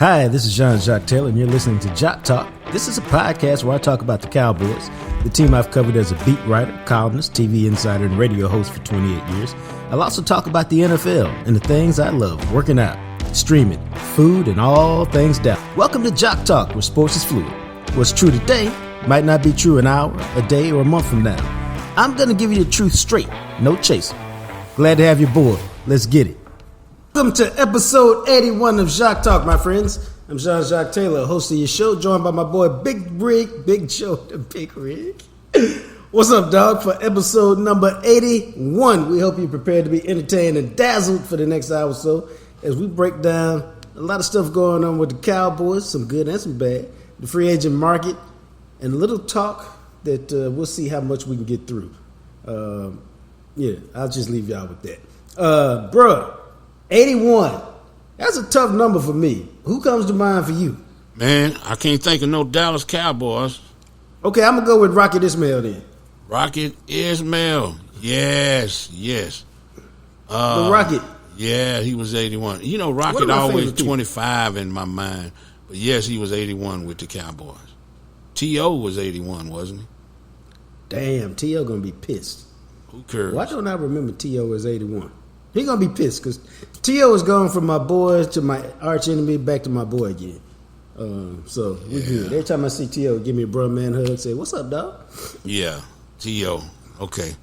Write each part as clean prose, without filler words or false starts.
Hi, this is Jacques Talk, and you're listening to Jacques Talk. This is a podcast where I talk about the Cowboys, the team I've covered as a beat writer, columnist, TV insider, and radio host for 28 years. I'll also talk about the NFL and the things I love, working out, streaming, food, and all things down. Welcome to Jacques Talk, where sports is fluid. What's true today might not be true an hour, a day, or a month from now. I'm going to give you the truth straight, no chaser. Glad to have you aboard. Let's get it. Welcome to episode 81 of Jacques Talk, my friends. I'm Jacques Taylor, host of your show, joined by my boy Big Joe, the Big Rig. What's up, dog? For episode number 81, we hope you're prepared to be entertained and dazzled for the next hour or so as we break down a lot of stuff going on with the Cowboys, some good and some bad, the free agent market, and a little talk that we'll see how much we can get through. I'll just leave y'all with that. Bruh, 81. That's a tough number for me. Who comes to mind for you? Man, I can't think of no Dallas Cowboys. Okay, I'm going to go with Rocket Ismail then. Rocket Ismail. Yes. The Rocket. Yeah, he was 81. You know, Rocket always 25 in my mind. But yes, he was 81 with the Cowboys. T.O. was 81, wasn't he? Damn, T.O. going to be pissed. Who cares? Why don't I remember T.O. as 81? He going to be pissed because T.O. is going from my boy to my arch enemy back to my boy again. So we good. Every time I see T.O., give me a bro man hug, say, "What's up, dog?" Yeah, T.O. Okay.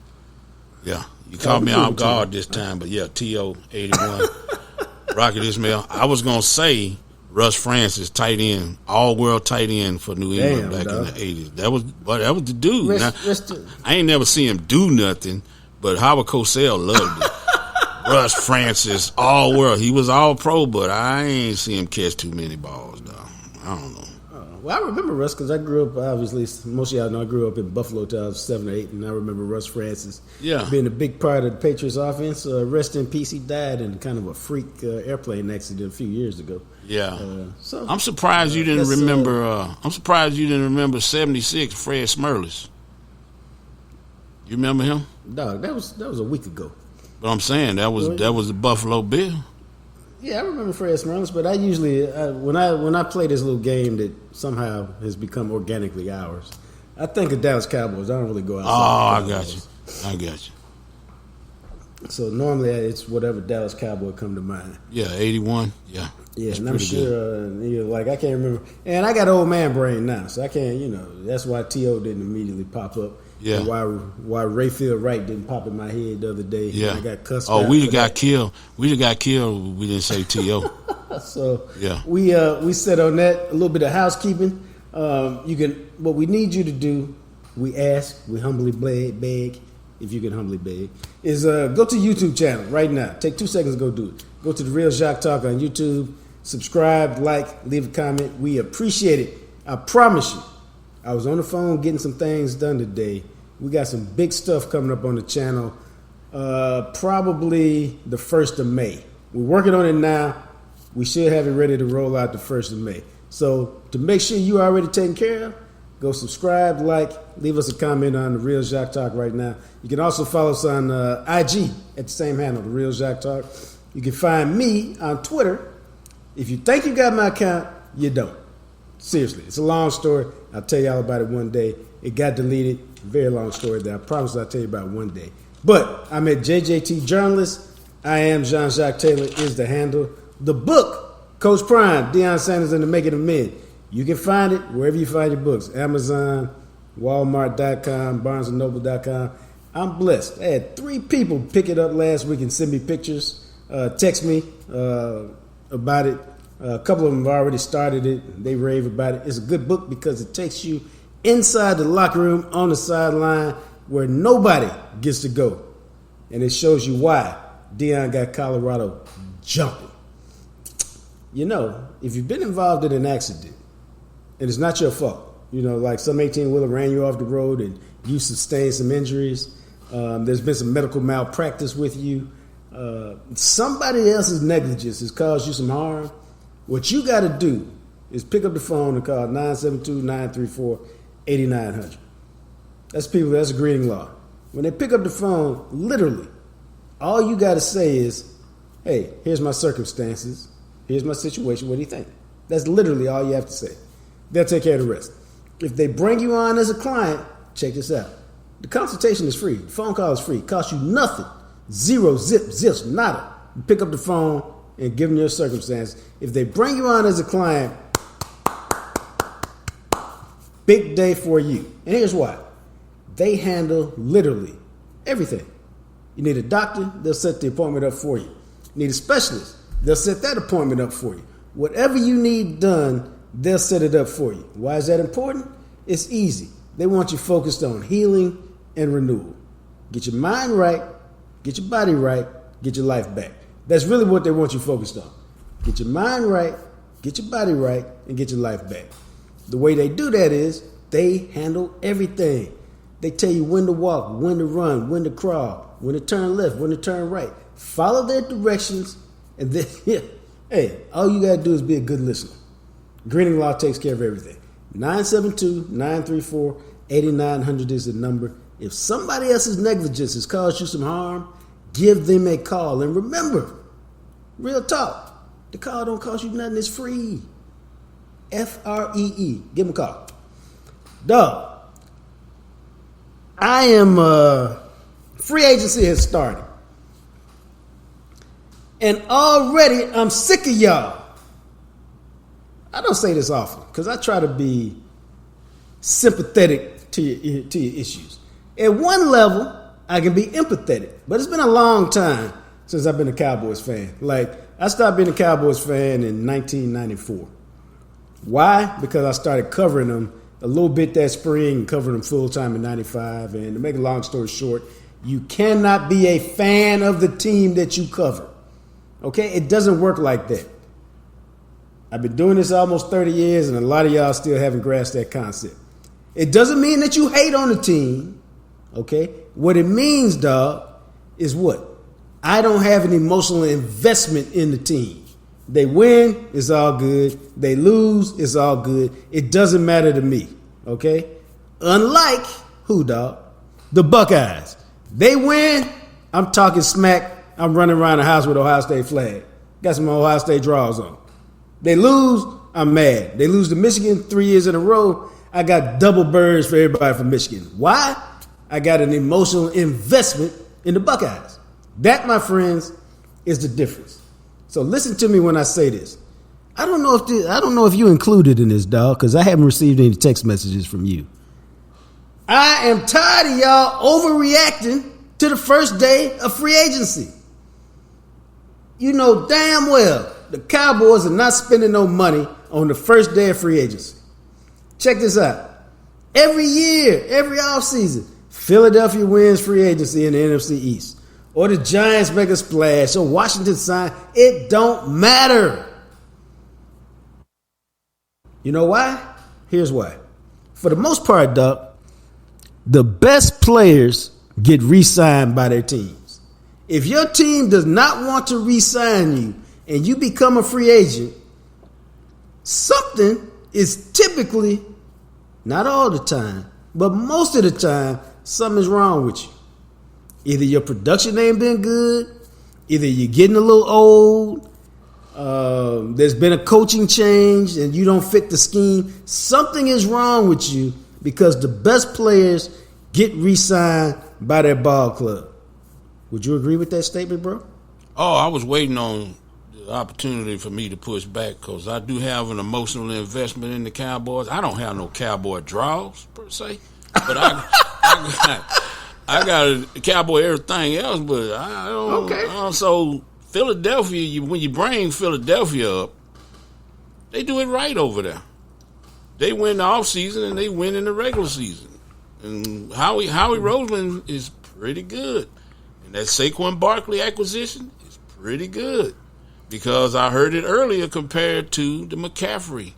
Yeah, you caught me off guard this time, but yeah, T.O. 81. Rocket Ismail. I was going to say Russ Francis, tight end, all-world tight end for New England back in the 80s. That was the dude. I ain't never seen him do nothing, but Howard Cosell loved it. Russ Francis, all world. He was all pro, but I ain't see him catch too many balls, though. I don't know. Well, I remember Russ because I grew up, obviously, most of y'all know I grew up in Buffalo till I was 7 or 8, and I remember Russ Francis being a big part of the Patriots offense. Rest in peace, he died in kind of a freak airplane accident a few years ago. Yeah. I'm surprised you didn't remember. I'm surprised you didn't remember 76 Fred Smerlis. You remember him? Dog, that was a week ago. But I'm saying that was the Buffalo Bill. Yeah, I remember Fred Smerlis, but I usually when I play this little game that somehow has become organically ours, I think of Dallas Cowboys. I don't really go outside. I got you. So normally it's whatever Dallas Cowboy come to mind. Yeah, 81. Yeah. Yeah, and I'm sure I can't remember. And I got old man brain now, so I can't. That's why T.O. didn't immediately pop up. Yeah. And why Rayfield Wright didn't pop in my head the other day. Yeah. I got cussed out. We got killed. We got killed. We didn't say T.O. So yeah, we said on that a little bit of housekeeping. What we need you to do, we ask, we humbly beg, if you can humbly beg, is go to YouTube channel right now. Take 2 seconds to go do it. Go to the Real Jacques Talk on YouTube. Subscribe, like, leave a comment. We appreciate it. I promise you. I was on the phone getting some things done today. We got some big stuff coming up on the channel. Probably the 1st of May. We're working on it now. We should have it ready to roll out the 1st of May. So to make sure you're already taken care of, go subscribe, like, leave us a comment on the Real Jacques Talk right now. You can also follow us on IG at the same handle, the Real Jacques Talk. You can find me on Twitter. If you think you got my account, you don't. Seriously, it's a long story. I'll tell you all about it one day. It got deleted. Very long story that I promise I'll tell you about one day. But I'm at JJT Journalist. I am Jacques Taylor is the handle. The book, Coach Prime, Deion Sanders and the Making of Men. You can find it wherever you find your books. Amazon, Walmart.com, BarnesandNoble.com. I'm blessed. I had 3 people pick it up last week and send me pictures. Text me about it. A couple of them have already started it. They rave about it. It's a good book because it takes you inside the locker room on the sideline where nobody gets to go. And it shows you why Deion got Colorado jumping. If you've been involved in an accident and it's not your fault, like some 18-wheeler ran you off the road and you sustained some injuries, there's been some medical malpractice with you, somebody else's negligence has caused you some harm. What you got to do is pick up the phone and call 972-934-8900. That's a greeting law. When they pick up the phone, literally, all you got to say is, hey, here's my circumstances. Here's my situation. What do you think? That's literally all you have to say. They'll take care of the rest. If they bring you on as a client, check this out. The consultation is free. The phone call is free. It costs you nothing. Zero, zips, nada. You pick up the phone and give them your circumstance. If they bring you on as a client, big day for you. And here's why. They handle literally everything. You need a doctor, they'll set the appointment up for you. You need a specialist, they'll set that appointment up for you. Whatever you need done, they'll set it up for you. Why is that important? It's easy. They want you focused on healing and renewal. Get your mind right, get your body right, get your life back. That's really what they want you focused on. Get your mind right, get your body right, and get your life back. The way they do that is they handle everything. They tell you when to walk, when to run, when to crawl, when to turn left, when to turn right. Follow their directions, and then, hey, all you got to do is be a good listener. Greening Law takes care of everything. 972-934-8900 is the number. If somebody else's negligence has caused you some harm, give them a call. And remember, real talk, the call don't cost you nothing. It's free. FREE. Give them a call. Dog, I am, free agency has started. And already I'm sick of y'all. I don't say this often because I try to be sympathetic to your issues. At one level, I can be empathetic, but it's been a long time since I've been a Cowboys fan. Like, I started being a Cowboys fan in 1994. Why? Because I started covering them a little bit that spring and covering them full time in 95. And to make a long story short, you cannot be a fan of the team that you cover. Okay? It doesn't work like that. I've been doing this almost 30 years, and a lot of y'all still haven't grasped that concept. It doesn't mean that you hate on the team. Okay? What it means, dog, is what? I don't have an emotional investment in the team. They win, it's all good. They lose, it's all good. It doesn't matter to me, okay? Unlike, who, dog? The Buckeyes. They win, I'm talking smack. I'm running around the house with Ohio State flag. Got some Ohio State draws on. They lose, I'm mad. They lose to Michigan 3 years in a row. I got double birds for everybody from Michigan. Why? I got an emotional investment in the Buckeyes. That, my friends, is the difference. So listen to me when I say this. I don't know if you included in this, dog, because I haven't received any text messages from you. I am tired of y'all overreacting to the first day of free agency. You know damn well the Cowboys are not spending no money on the first day of free agency. Check this out. Every year, every offseason, Philadelphia wins free agency in the NFC East. Or the Giants make a splash, or Washington sign. It don't matter. You know why? Here's why. For the most part, Doc, the best players get re-signed by their teams. If your team does not want to re-sign you and you become a free agent, something is typically, not all the time, but most of the time, something is wrong with you. Either your production ain't been good, either you're getting a little old, there's been a coaching change and you don't fit the scheme. Something is wrong with you because the best players get re-signed by their ball club. Would you agree with that statement, bro? Oh, I was waiting on the opportunity for me to push back because I do have an emotional investment in the Cowboys. I don't have no Cowboy draws, per se, but I got a Cowboy everything else, but I don't. Okay. So Philadelphia, when you bring Philadelphia up, they do it right over there. They win the offseason and they win in the regular season. And Howie Roseman is pretty good. And that Saquon Barkley acquisition is pretty good because I heard it earlier compared to the McCaffrey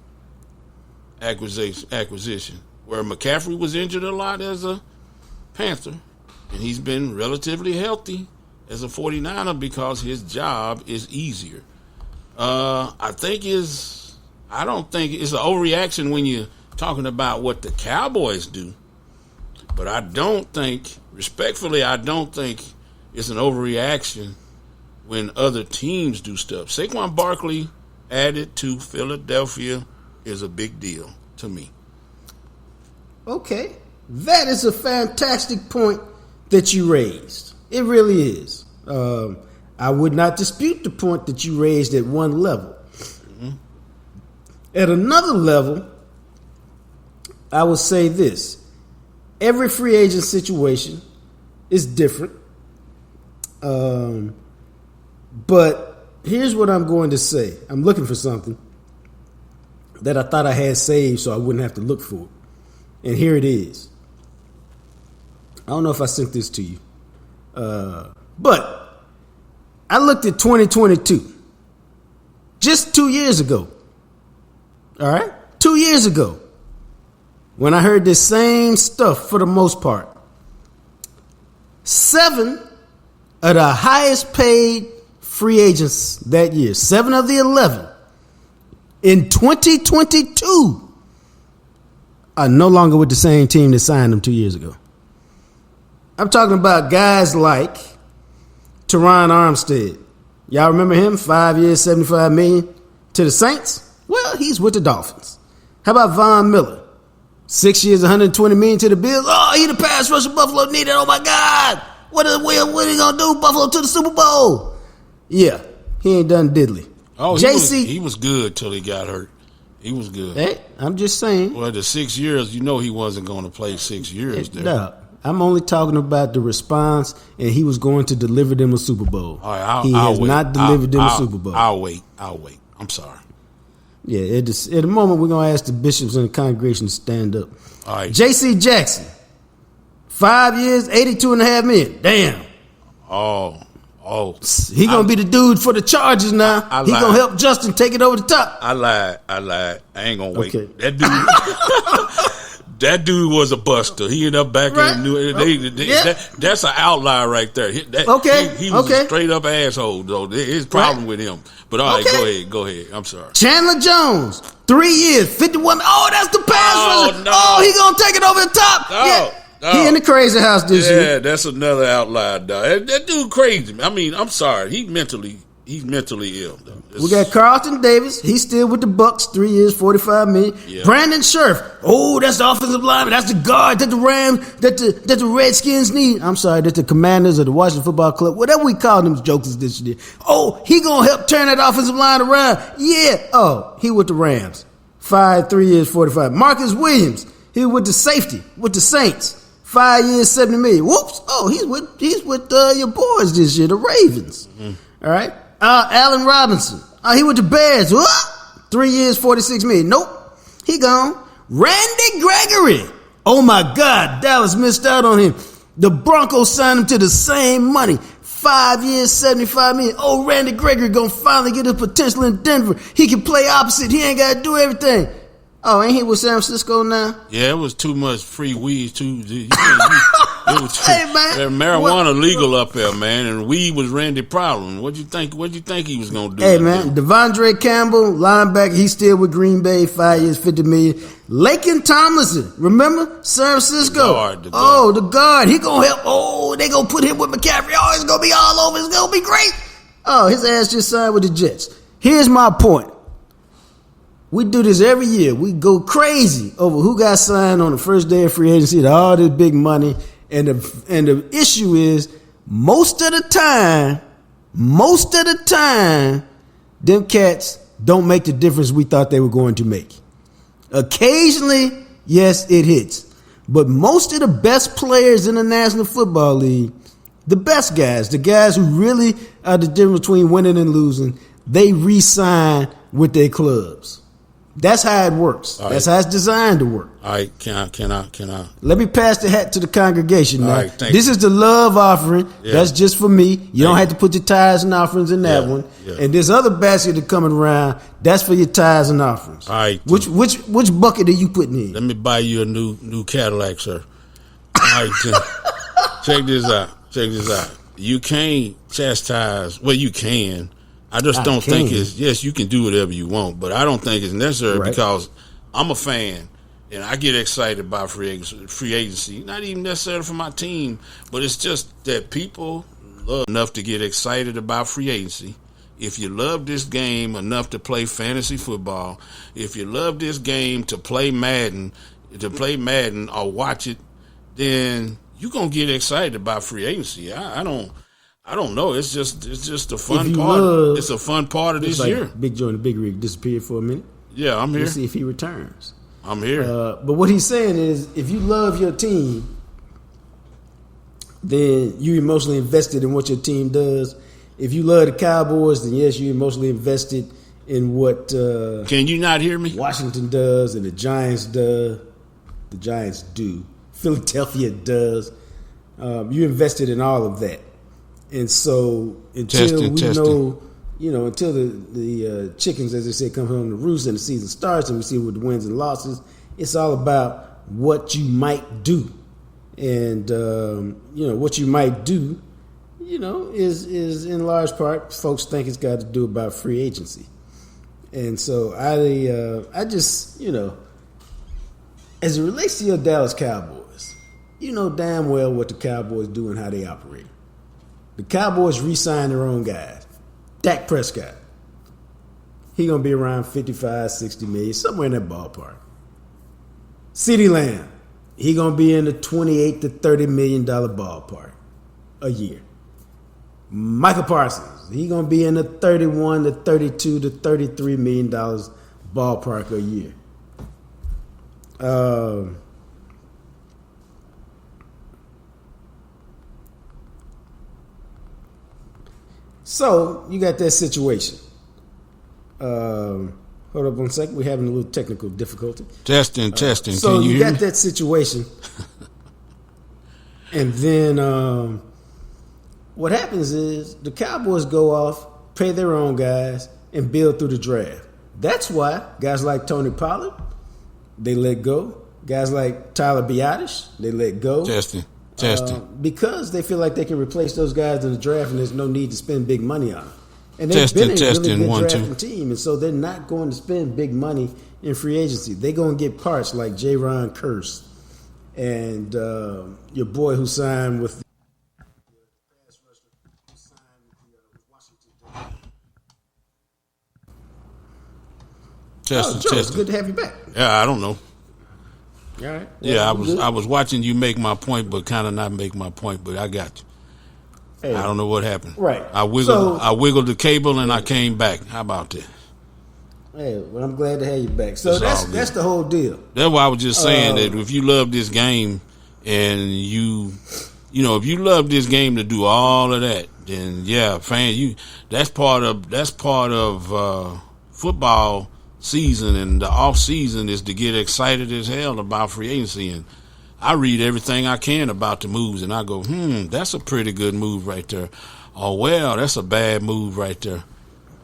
acquisition, where McCaffrey was injured a lot as a Panther. And he's been relatively healthy as a 49er because his job is easier. I don't think it's an overreaction when you're talking about what the Cowboys do. But respectfully, I don't think it's an overreaction when other teams do stuff. Saquon Barkley added to Philadelphia is a big deal to me. Okay. That is a fantastic point that you raised. It really is. I would not dispute the point that you raised at one level. Mm-hmm. At another level, I would say this. Every free agent situation is different. But here's what I'm going to say. I'm looking for something that I thought I had saved so I wouldn't have to look for it. And here it is. I don't know if I sent this to you. But I looked at 2022. Just 2 years ago. All right? 2 years ago. When I heard this same stuff for the most part. 7 of the highest paid free agents that year. 7 of the 11. In 2022 are no longer with the same team that signed them 2 years ago. I'm talking about guys like Teron Armstead. Y'all remember him? 5 years, $75 million to the Saints? Well, he's with the Dolphins. How about Von Miller? 6 years, $120 million to the Bills. Oh, he the pass rusher Buffalo needed. Oh my God. What are they gonna do? Buffalo to the Super Bowl. Yeah, he ain't done diddly. Oh, JC, he was good till he got hurt. He was good. Hey, I'm just saying. Well, the 6 years, he wasn't going to play 6 years there. No, I'm only talking about the response, and he was going to deliver them a Super Bowl. All right, he has not delivered them a Super Bowl. I'll wait. I'm sorry. Yeah, at the moment, we're going to ask the bishops and the congregation to stand up. All right. J.C. Jackson, 5 years, $82.5 million. Damn. Oh. He going to be the dude for the Chargers now. He going to help Justin take it over the top. I lied. I ain't going to wait. Okay. That dude was a buster. He ended up back in New England. That's an outlier right there. He was a straight up asshole, though. His problem with him. But all right, go ahead. I'm sorry. Chandler Jones, 3 years, $51. Oh, that's the pass rusher. No. Oh, he going to take it over the top. No. Yeah. He in the crazy house this year. Yeah, that's another outlier, dog. That dude crazy. I mean, I'm sorry. He's mentally ill, though. We got Carlton Davis. He's still with the Bucks. 3 years, $45 million. Yeah. Brandon Scherf. Oh, that's the offensive lineman. That's the guard that the Rams, that the Redskins need. I'm sorry, that the Commanders or the Washington Football Club, whatever we call them jokers this year. Oh, he gonna help turn that offensive line around. Yeah. Oh, he with the Rams. 3 years, $45. Marcus Williams. He with the safety with the Saints. 5 years, $70 million. Whoops. Oh, he's with your boys this year, the Ravens. Mm-hmm. All right. Allen Robinson. He with the Bears. 3 years, $46 million. Nope. He gone. Randy Gregory. Oh my God. Dallas missed out on him. The Broncos signed him to the same money. 5 years, $75 million. Oh, Randy Gregory gonna finally get his potential in Denver. He can play opposite. He ain't gotta do everything. Oh, ain't he with San Francisco now? Yeah, it was too much free weed too. Hey man, marijuana legal up there, man, and weed was Randy's problem. What'd you think he was gonna do? Hey man, Devondre Campbell, linebacker, he's still with Green Bay, 5 years, $50 million. Laken Tomlinson, remember San Francisco? The guard. He gonna help. Oh, they gonna put him with McCaffrey. Oh, it's gonna be all over. It's gonna be great. Oh, his ass just signed with the Jets. Here's my point. We do this every year. We go crazy over who got signed on the first day of free agency, all this big money. And the issue is most of the time, them cats don't make the difference we thought they were going to make. Occasionally, yes, it hits. But most of the best players in the National Football League, the best guys, the guys who really are the difference between winning and losing, they re-sign with their clubs. That's how it works. That's how it's designed to work. All right, can I? Let me pass the hat to the congregation now. All right, this is the love offering. Yeah. That's just for me. You don't have to put your tithes and offerings in that one. Yeah. And this other basket that's coming around, that's for your tithes and offerings. All right. Which bucket are you putting in? Let me buy you a new Cadillac, sir. All right, check this out. You can't chastise. Well, you can. I don't think it's, yes, you can do whatever you want, but I don't think it's necessary because I'm a fan and I get excited about free agency. Not even necessarily for my team, but it's just that people love enough to get excited about free agency. if you love this game enough to play fantasy football, if you love this game to play Madden or watch it, then you're gonna get excited about free agency. I don't know. It's just a fun part. It's a fun part of this year. Big Joe and the Big Rig disappeared for a minute. Yeah, I'm here. Let's see if he returns. I'm here. But what he's saying is, if you love your team, then you emotionally invested in what your team does. If you love the Cowboys, then yes, you emotionally invested in what Can you not hear me? Washington does and the Giants do. The Giants do. Philadelphia does. You invested in all of that. And so until until the chickens, as they say, come home to roost and the season starts and we see what the wins and losses, it's all about what you might do. And, what you might do, is in large part, folks think it's got to do about free agency. And so I just, as it relates to your Dallas Cowboys, you know damn well what the Cowboys do and how they operate. The Cowboys re-sign their own guys. Dak Prescott. He going to be around 55, 60 million, somewhere in that ballpark. CeeDee Lamb. He going to be in the $28 to $30 million ballpark a year. Michael Parsons. He going to be in the $31 to $32 to $33 million ballpark a year. So you got that situation. Hold up one second. We're having a little technical difficulty. Testing. So you got that situation. And then what happens is the Cowboys go off, pay their own guys, and build through the draft. That's why guys like Tony Pollard, they let go. Guys like Tyler Biadasz, they let go. Testing. Because they feel like they can replace those guys in the draft and there's no need to spend big money on them. And they've been a really good drafting team, and so they're not going to spend big money in free agency. They're going to get parts like J-Ron Curse and your boy who signed with the pass rusher who signed with Washington. Testing. It's good to have you back. Yeah, I don't know. All right. Well, I was watching you make my point, but kind of not make my point. But I got you. Hey, I don't know what happened. Right. I wiggled the cable and I came back. How about that? Hey, well, I'm glad to have you back. So that's the whole deal. That's why I was just saying that if you love this game and if you love this game to do all of that, then yeah, that's part of football season, and the off season is to get excited as hell about free agency. And I read everything I can about the moves, and I go, that's a pretty good move right there. Oh, well, that's a bad move right there.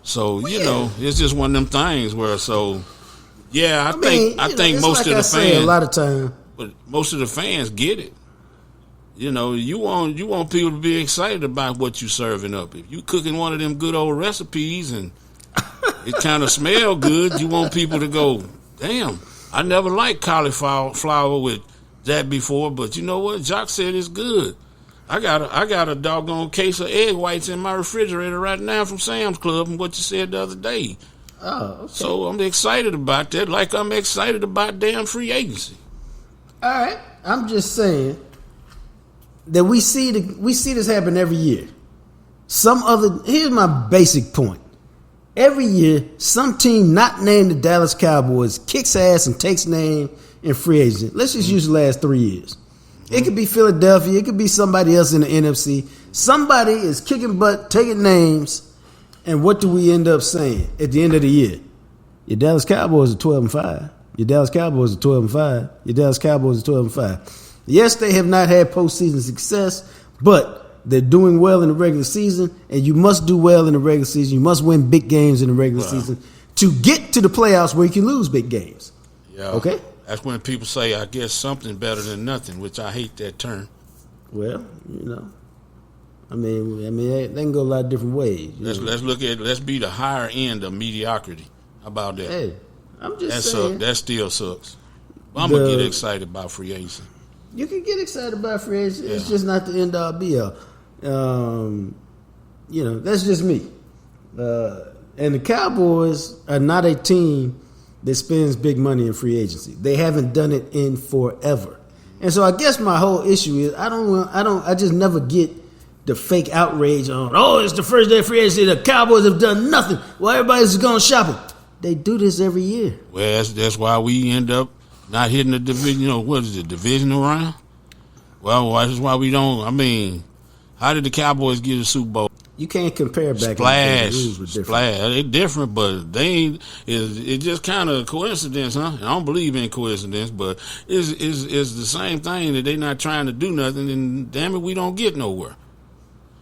So, it's just one of them things where, I think most of the fans, a lot of time, but most of the fans get it. You want people to be excited about what you serving up. If you cooking one of them good old recipes and it kind of smell good, you want people to go, damn, I never liked cauliflower with that before, but you know what? Jacques said it's good. I got a doggone case of egg whites in my refrigerator right now from Sam's Club and what you said the other day. Oh, okay. So I'm excited about that, like I'm excited about damn free agency. All right, I'm just saying that we see this happen every year. Here's my basic point. Every year, some team not named the Dallas Cowboys kicks ass and takes name in free agency. Let's just use the last 3 years. It could be Philadelphia. It could be somebody else in the NFC. Somebody is kicking butt, taking names, and what do we end up saying at the end of the year? Your Dallas Cowboys are 12-5. Your Dallas Cowboys are 12-5. Your Dallas Cowboys are 12-5. Yes, they have not had postseason success, but they're doing well in the regular season, and you must do well in the regular season. You must win big games in the regular season to get to the playoffs where you can lose big games. Yeah. Okay? That's when people say, I guess something better than nothing, which I hate that term. Well, I mean, they can go a lot of different ways. Let's be the higher end of mediocrity. How about that? Hey, I'm just saying. That still sucks. But I'm going to get excited about free agency. You can get excited about free agency. Yeah. It's just not the end all be all. That's just me. And the Cowboys are not a team that spends big money in free agency. They haven't done it in forever. And so I guess my whole issue is I just never get the fake outrage on, oh, it's the first day of free agency, the Cowboys have done nothing. Well, everybody's going shopping. They do this every year. Well, that's why we end up not hitting the division, what is it, divisional round? Well, that's why we don't, how did the Cowboys get a Super Bowl? You can't compare back. Splash. They're different, but they ain't. It's just kind of coincidence, huh? I don't believe in coincidence, but it's the same thing that they're not trying to do nothing, and damn it, we don't get nowhere.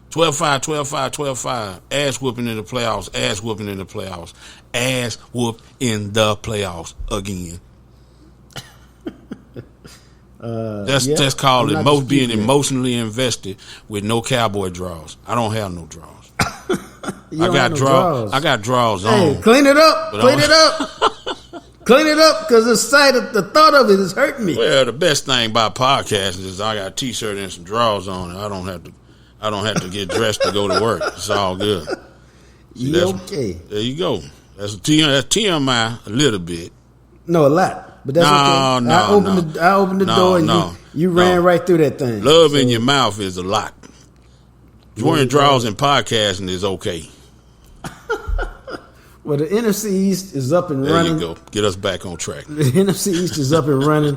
12-5, 12-5, 12-5. Ass whooping in the playoffs. Ass whooping in the playoffs. Ass whoop in the playoffs again. That's called being emotionally invested with no Cowboy draws. I don't have no draws. I got draws. I got draws on. Hey, clean it up. Clean it up, because the thought of it is hurting me. Well, the best thing about podcasting is I got a T-shirt and some draws on, and I don't have to get dressed to go to work. It's all good. See, okay. There you go. That's TMI a little bit. No, a lot. But that's okay. I opened the door and you ran right through that thing. Love in your mouth is a lot. Wearing draws and podcasting is okay. Well, the NFC East is up and running. There you go. Get us back on track. The NFC East is up and running.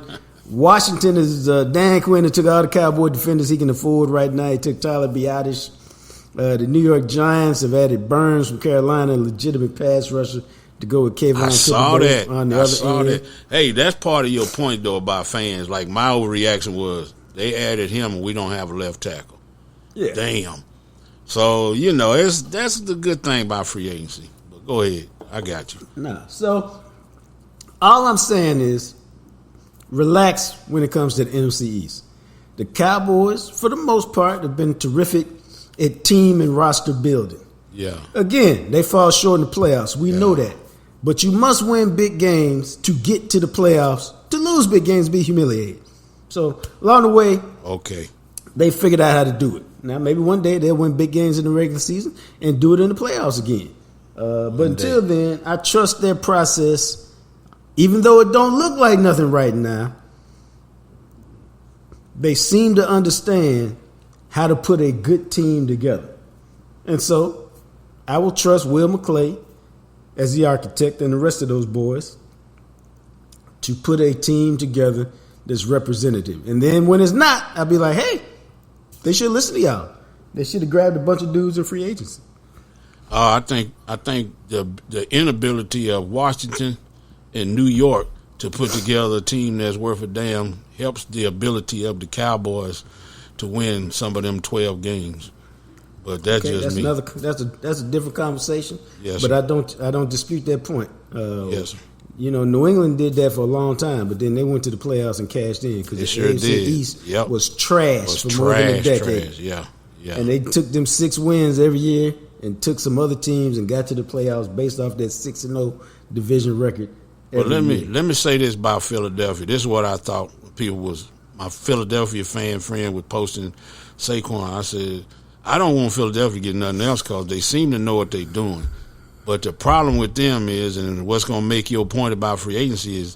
Washington is Dan Quinn took all the Cowboy defenders he can afford right now. He took Tyler Biadasz. The New York Giants have added Burns from Carolina, a legitimate pass rusher, to go with Kayvon. I saw that. Hey, that's part of your point, though, about fans. Like, my overreaction was they added him and we don't have a left tackle. Yeah. Damn. So, that's the good thing about free agency. But go ahead. I got you. No. So, all I'm saying is relax when it comes to the NFC East. The Cowboys, for the most part, have been terrific at team and roster building. Yeah. Again, they fall short in the playoffs. We know that. But you must win big games to get to the playoffs. To lose big games, be humiliated. So, along the way, they figured out how to do it. Now, maybe one day they'll win big games in the regular season and do it in the playoffs again. But until then, I trust their process. Even though it don't look like nothing right now, they seem to understand how to put a good team together. And so, I will trust Will McClay as the architect and the rest of those boys to put a team together that's representative. And then when it's not, I'll be like, hey, they should listen to y'all. They should have grabbed a bunch of dudes in free agency. I think the inability of Washington and New York to put together a team that's worth a damn helps the ability of the Cowboys to win some of them 12 games. But that's me. That's a different conversation. Yes, but I don't dispute that point. Yes, sir. New England did that for a long time, but then they went to the playoffs and cashed in because the AFC East was trash for more than a decade. Yeah. And they took them 6 wins every year and took some other teams and got to the playoffs based off that 6-0 division record. Well, let me say this about Philadelphia. This is what I thought my Philadelphia friend was posting Saquon. I said, I don't want Philadelphia to get nothing else because they seem to know what they're doing. But the problem with them is, and what's going to make your point about free agency is,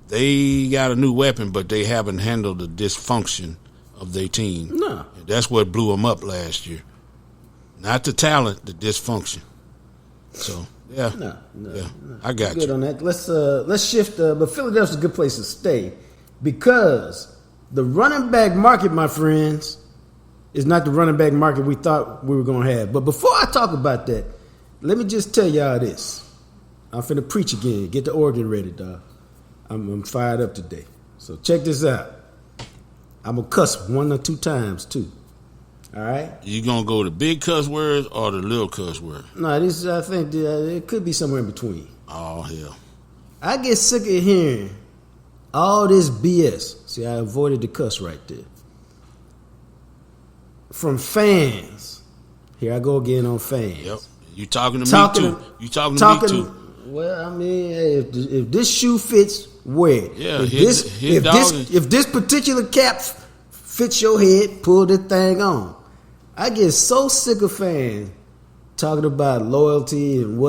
they got a new weapon, but they haven't handled the dysfunction of their team. No. And that's what blew them up last year. Not the talent, the dysfunction. So, yeah. No. I got you. Good on that. Let's shift. But Philadelphia's a good place to stay because the running back market, my friends, is not the running back market we thought we were going to have. But before I talk about that, let me just tell y'all this. I'm finna preach again. Get the organ ready, dog. I'm fired up today. So check this out. I'm going to cuss 1 or 2 times, too. All right? You going to go the big cuss words or the little cuss words? No, I think it could be somewhere in between. Oh, hell. I get sick of hearing all this BS. See, I avoided the cuss right there. From fans. Here I go again on fans. Yep. You talking to me, too. You talking to me, too. Well, if this shoe fits, wear it. Yeah, if this particular cap fits your head, pull this thing on. I get so sick of fans talking about loyalty and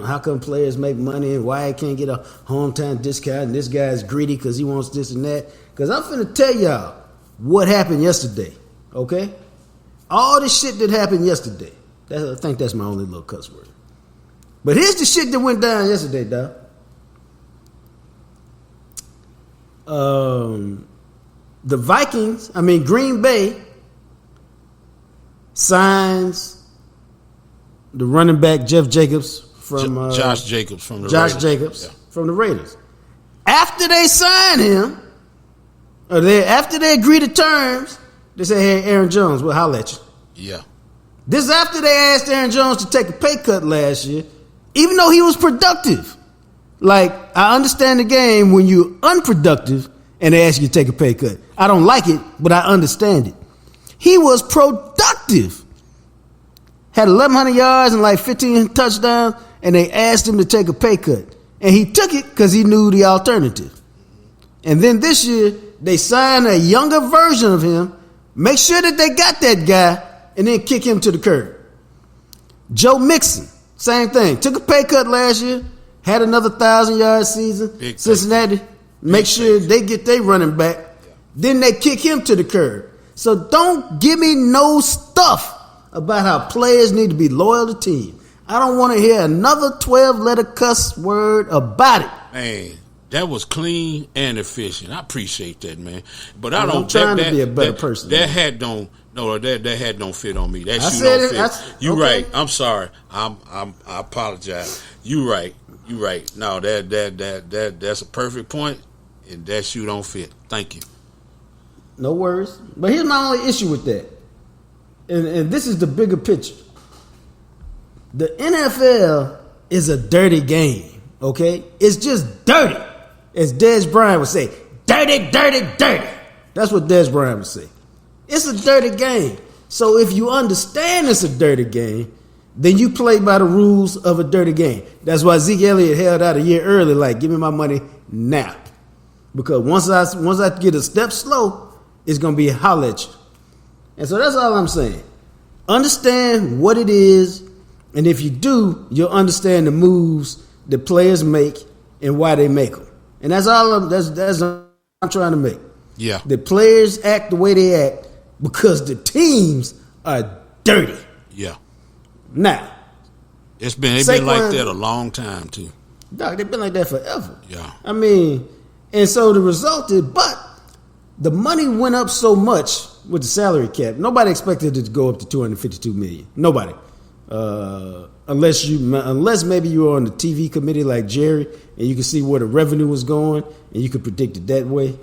how come players make money and why I can't get a hometown discount and this guy's greedy because he wants this and that. Because I'm finna tell y'all what happened yesterday, okay? All the shit that happened yesterday. I think that's my only little cuss word. But here's the shit that went down yesterday, dog. Green Bay signs the running back Jeff Jacobs from Josh Jacobs from the Josh Raiders. Jacobs from the Raiders. After they sign him, after they agree to terms, they say, "Hey, Aaron Jones, we'll holler at you." Yeah. This is after they asked Aaron Jones to take a pay cut last year, even though he was productive. Like, I understand the game when you're unproductive and they ask you to take a pay cut. I don't like it, but I understand it. He was productive. Had 1,100 yards and like 15 touchdowns, and they asked him to take a pay cut. And he took it because he knew the alternative. And then this year, they signed a younger version of him, make sure that they got that guy, and then kick him to the curb. Joe Mixon, same thing. Took a pay cut last year, had another 1,000-yard season. Big Cincinnati, make sure they get their running back. Then they kick him to the curb. So don't give me no stuff about how players need to be loyal to team. I don't want to hear another 12-letter cuss word about it. Man, that was clean and efficient. I appreciate that, man. But I'm trying to be a better person. That hat don't fit on me. That I shoe said don't it. fit. You okay. right. I'm sorry. I apologize. You right. No, that's a perfect point, and that shoe don't fit. Thank you. No worries. But here's my only issue with that. And this is the bigger picture. The NFL is a dirty game, okay? It's just dirty. As Dez Bryant would say, dirty, dirty, dirty. That's what Dez Bryant would say. It's a dirty game. So if you understand it's a dirty game, then you play by the rules of a dirty game. That's why Zeke Elliott held out a year early, like, give me my money now. Because once I get a step slow, it's going to be a holler at you. And so that's all I'm saying. Understand what it is, and if you do, you'll understand the moves that players make and why they make them. And that's all I'm trying to make. Yeah. The players act the way they act because the teams are dirty. Yeah. Now, they've been like that a long time too. Dog, they've been like that forever. Yeah. I mean, and so the result is, but the money went up so much with the salary cap. Nobody expected it to go up to $252 million. Nobody. Unless maybe you were on the TV committee like Jerry and you could see where the revenue was going and you could predict it that way.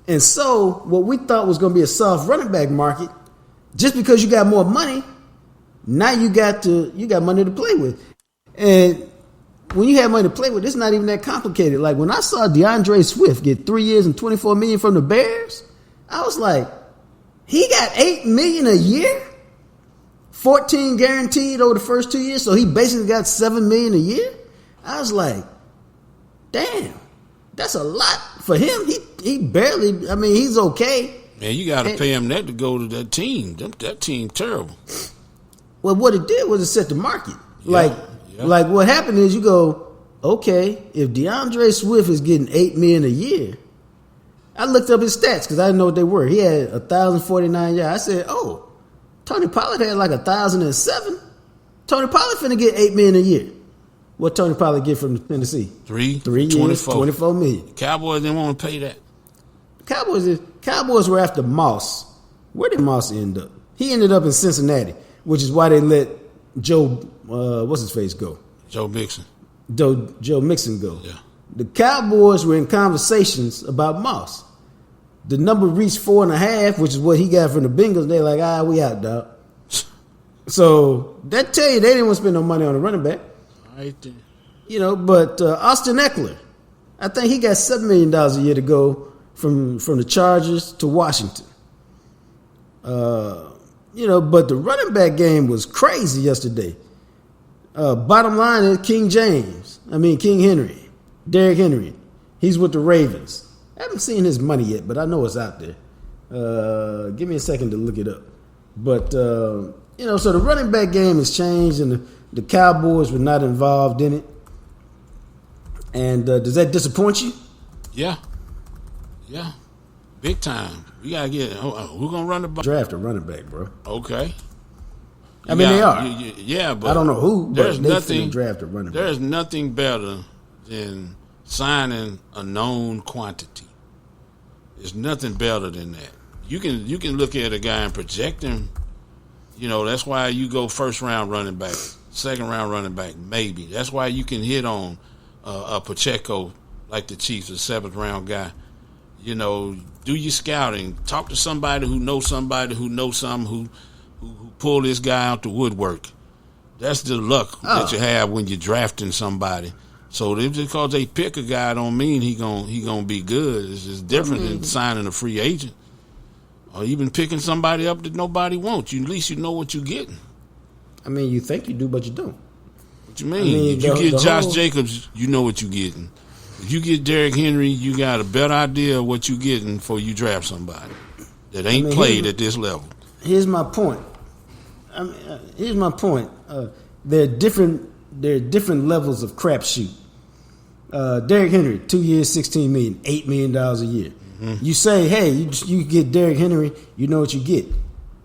And so what we thought was going to be a soft running back market, just because you got more money, now you got money to play with. And when you have money to play with, it's not even that complicated. Like when I saw DeAndre Swift get 3 years and $24 million from the Bears, I was like, he got $8 million a year, 14 guaranteed over the first 2 years, so he basically got $7 million a year. I was like, damn, that's a lot for him. He barely. I mean, he's okay. Man, you got to pay him that to go to that team. That team terrible. Well, what it did was it set the market. Like what happened is you go, okay, if DeAndre Swift is getting $8 million a year, I looked up his stats because I didn't know what they were. He had 1,049 yards. I said, oh, Tony Pollard had like 1,007. Tony Pollard finna get $8 million a year. What Tony Pollard get from Tennessee? 3 years, 24 million. Cowboys didn't want to pay that. Cowboys were after Moss. Where did Moss end up? He ended up in Cincinnati, which is why they let Joe, what's his face, go. Joe Mixon. Joe Mixon go. Yeah. The Cowboys were in conversations about Moss. The number reached 4.5, which is what he got from the Bengals. They're like, we out, dog. So that tell you they didn't want to spend no money on a running back. Right there. You know, but Austin Eckler, I think he got $7 million a year to go from the Chargers to Washington. You know, but the running back game was crazy yesterday. Bottom line is King Henry, Derrick Henry. He's with the Ravens. I haven't seen his money yet, but I know it's out there. Give me a second to look it up. But, So the running back game has changed, and the Cowboys were not involved in it. And does that disappoint you? Yeah, big time. We gotta get. Who's gonna run the ball? Draft a running back, bro. Okay. They are. Yeah, but I don't know who. There's but nothing. Draft a running back. There's nothing better than signing a known quantity. There's nothing better than that. You can look at a guy and project him. That's why you go first round running back, second round running back, maybe. That's why you can hit on a Pacheco like the Chiefs, a seventh round guy. Do your scouting. Talk to somebody who knows somebody who knows something who pull this guy out the woodwork. That's the luck that you have when you're drafting somebody. So just because they pick a guy don't mean he gonna be good. It's just different than signing a free agent or even picking somebody up that nobody wants. At least you know what you're getting. You think you do, but you don't. What you mean? If you get Josh Jacobs, you know what you're getting. If you get Derrick Henry, you got a better idea of what you're getting before you draft somebody that ain't played at this level. Here's my point. There are different levels of crapshoot. Derrick Henry, 2 years, $16 million, $8 million a year. Mm-hmm. You say, hey, you get Derrick Henry, you know what you get.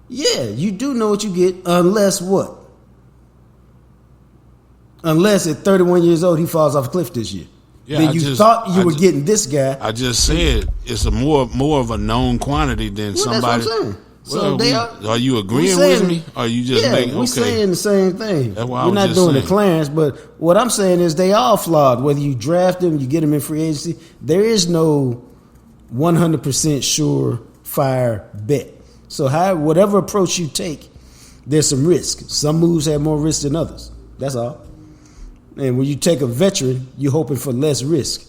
Yeah, you do know what you get, unless what? Unless at 31 years old he falls off a cliff this year. Yeah, then you thought you were getting this guy. I just said it's a more of a known quantity than somebody. That's what I'm saying. Are you agreeing with me? Or are you just making? We're saying the same thing. That's why we're not doing the Clarence, but what I'm saying is they all flawed. Whether you draft them, you get them in free agency, there is no 100% surefire bet. So whatever approach you take, there's some risk. Some moves have more risk than others. That's all. And when you take a veteran, you're hoping for less risk.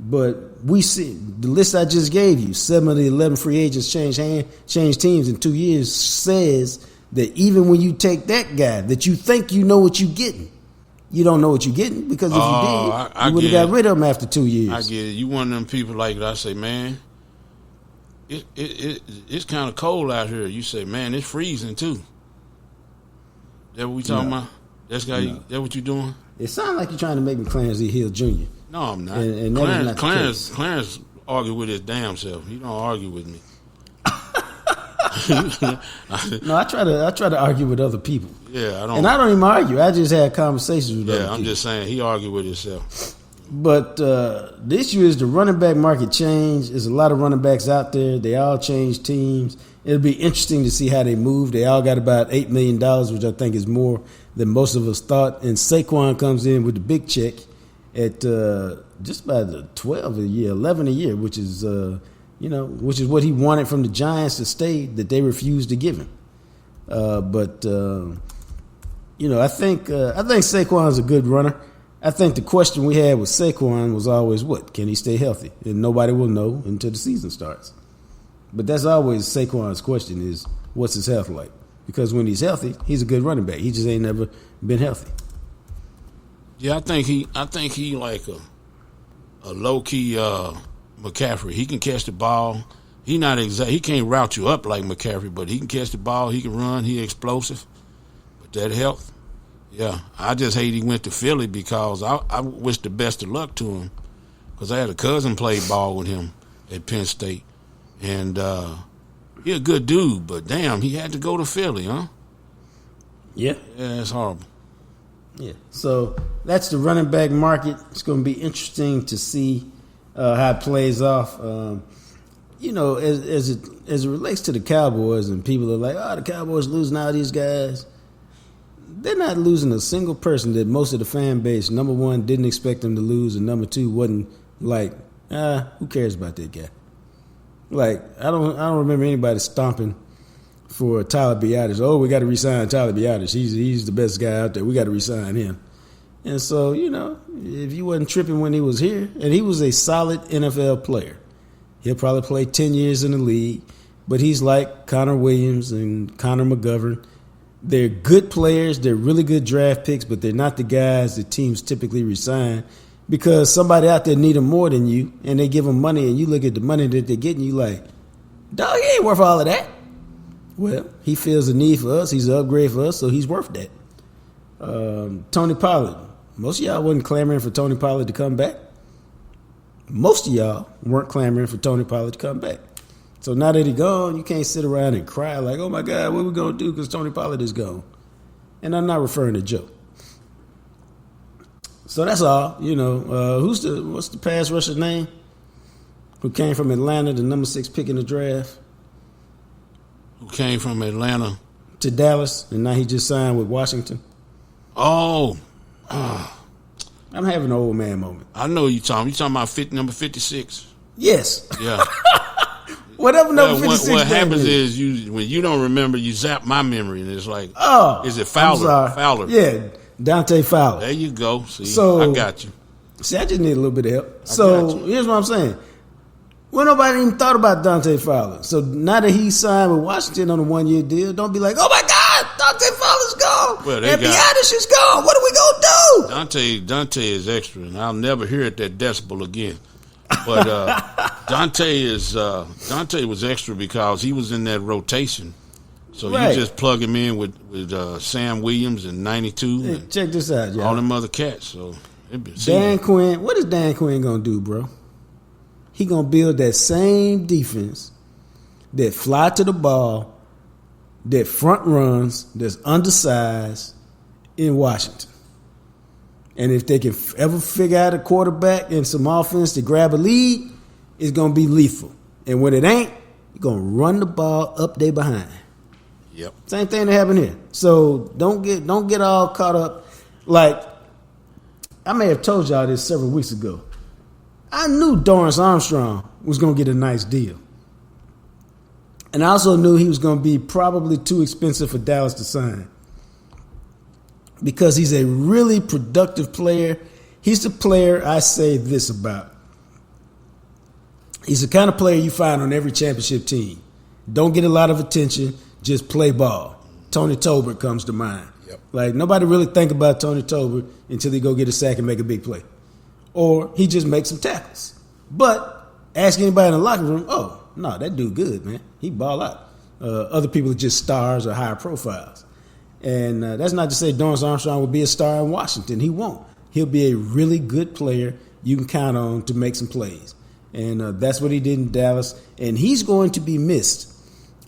But we see the list I just gave you, 7 of the 11 free agents change teams in 2 years, says that even when you take that guy that you think you know what you're getting, you don't know what you're getting, because if you did, you would have got rid of him after 2 years. I get it. You one of them people like that. I say, man, it's kind of cold out here. You say, man, it's freezing too. That what we talking about? That what you doing? It sounds like you're trying to make me Clarence E. Hill Jr. No, I'm not. And Clarence argue with his damn self. He don't argue with me. No, I try to argue with other people. Yeah, I don't. And I don't even argue. I just had conversations with other people. I'm just saying he argued with himself. But the issue is the running back market changed. There's a lot of running backs out there. They all changed teams. It'll be interesting to see how they move. They all got about $8 million, which I think is more than most of us thought. And Saquon comes in with the big check at just about 12 a year, 11 a year, which is what he wanted from the Giants to stay, that they refused to give him. I think Saquon's a good runner. I think the question we had with Saquon was always, what? Can he stay healthy? And nobody will know until the season starts. But that's always Saquon's question is, what's his health like? Because when he's healthy, he's a good running back. He just ain't never been healthy. Yeah, I think he like a low key McCaffrey. He can catch the ball. He can't route you up like McCaffrey, but he can catch the ball. He can run. He explosive. But that health, yeah. I just hate he went to Philly because I wish the best of luck to him, because I had a cousin play ball with him at Penn State, and he a good dude, but damn, he had to go to Philly, huh? Yeah. Yeah, it's horrible. Yeah, so that's the running back market. It's going to be interesting to see how it plays off. As it relates to the Cowboys, and people are like, the Cowboys losing all these guys. They're not losing a single person that most of the fan base, number one, didn't expect them to lose, and number two, wasn't like, who cares about that guy? Like, I don't remember anybody stomping for Tyler Biadasz. Oh, we got to re-sign Tyler Biadasz. He's the best guy out there. We got to re-sign him. And so, if you wasn't tripping when he was here, and he was a solid NFL player, he'll probably play 10 years in the league, but he's like Connor Williams and Connor McGovern. They're good players. They're really good draft picks, but they're not the guys that teams typically re-sign, because somebody out there need them more than you, and they give them money, and you look at the money that they're getting, you like, dog, he ain't worth all of that. Well, he feels the need for us. He's an upgrade for us, so he's worth that. Tony Pollard. Most of y'all wasn't clamoring for Tony Pollard to come back. Most of y'all weren't clamoring for Tony Pollard to come back. So now that he's gone, you can't sit around and cry like, oh my God, what are we going to do because Tony Pollard is gone? And I'm not referring to Joe. So that's all. You know, what's the pass rusher's name? Who came from Atlanta, the number 6 pick in the draft? Who came from Atlanta to Dallas, and now he just signed with Washington. Oh. I'm having an old man moment. I know you talking. You talking about number 56? Yes. Yeah. Whatever number 56. What happens is when you don't remember, you zap my memory, and it's like, is it Fowler? Fowler. Yeah, Dante Fowler. There you go. See, so, I got you. See, I just need a little bit of help. So here's what I'm saying. Well, nobody even thought about Dante Fowler. So now that he signed with Washington on a 1-year deal, don't be like, oh my God, Dante Fowler's gone. Well, and Biotis is gone. What are we going to do? Dante is extra, and I'll never hear it that decibel again. But Dante was extra because he was in that rotation. So you just plug him in with Sam Williams in 92. Hey, check this out, y'all. All them other cats. So Dan Quinn, what is Dan Quinn going to do, bro? He going to build that same defense that fly to the ball, that front runs, that's undersized in Washington. And if they can ever figure out a quarterback and some offense to grab a lead, it's going to be lethal. And when it ain't, you're going to run the ball up they behind. Yep. Same thing that happened here. So don't get all caught up. Like, I may have told y'all this several weeks ago. I knew Dorrance Armstrong was going to get a nice deal. And I also knew he was going to be probably too expensive for Dallas to sign. Because he's a really productive player. He's the player I say this about. He's the kind of player you find on every championship team. Don't get a lot of attention, just play ball. Tony Tolbert comes to mind. Yep. Like, nobody really think about Tony Tolbert until he go get a sack and make a big play. Or he just makes some tackles. But ask anybody in the locker room, oh, no, that dude good, man. He ball out. Other people are just stars or higher profiles. And that's not to say Dorrance Armstrong will be a star in Washington. He won't. He'll be a really good player you can count on to make some plays. And that's what he did in Dallas. And he's going to be missed.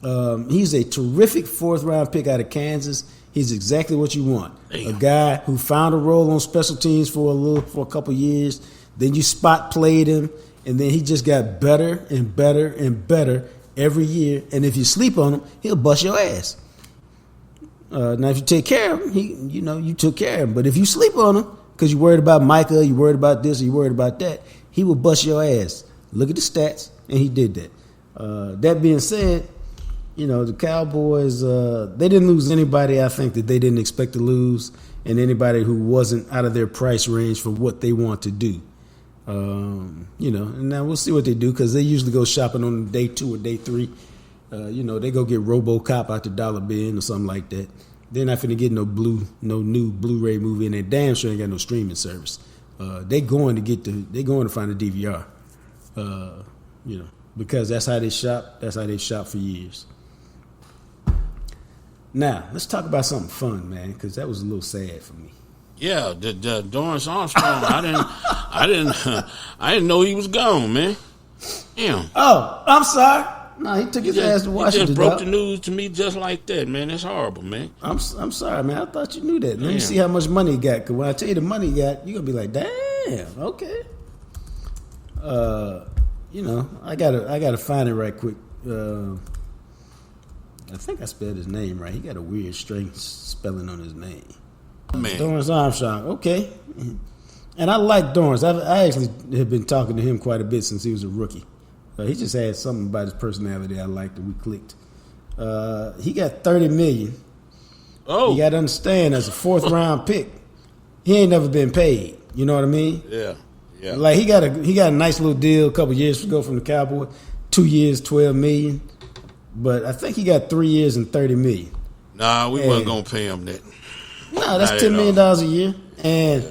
He's a terrific 4th-round pick out of Kansas. He's exactly what you want. Damn. A guy who found a role on special teams for a couple years. Then you spot played him. And then he just got better and better and better every year. And if you sleep on him, he'll bust your ass. Now, if you take care of him, you took care of him. But if you sleep on him because you're worried about Micah, you're worried about this, or you're worried about that, he will bust your ass. Look at the stats, and he did that. That being said, the Cowboys, they didn't lose anybody, I think, that they didn't expect to lose, and anybody who wasn't out of their price range for what they want to do. And now we'll see what they do because they usually go shopping on day 2 or day 3. They go get RoboCop out the dollar bin or something like that. They're not finna get no new Blu-ray movie, and they damn sure ain't got no streaming service. They going to find a DVR. Because that's how they shop. That's how they shop for years. Now let's talk about something fun, man, because that was a little sad for me. Yeah, the Dorrance Armstrong. I didn't know he was gone, man. Damn. Oh, I'm sorry. No, he took his ass to Washington. He just broke the news to me just like that, man. That's horrible, man. I'm sorry, man. I thought you knew that. Let me see how much money he got. Because when I tell you the money he got, you're going to be like, damn, okay. I gotta find it right quick. I think I spelled his name right. He got a weird strange spelling on his name. Man. Dorrance Armstrong. Okay. And I like Dorrance. I actually have been talking to him quite a bit since he was a rookie. He just had something about his personality I liked, and we clicked. He got $30 million. Oh, you got to understand, as a 4th-round pick, he ain't never been paid. You know what I mean? Yeah. Like he got a nice little deal a couple years ago from the Cowboys. 2 years, $12 million. But I think he got 3 years and $30 million. Nah, we wasn't gonna pay him that. No, that's $10 million a year. And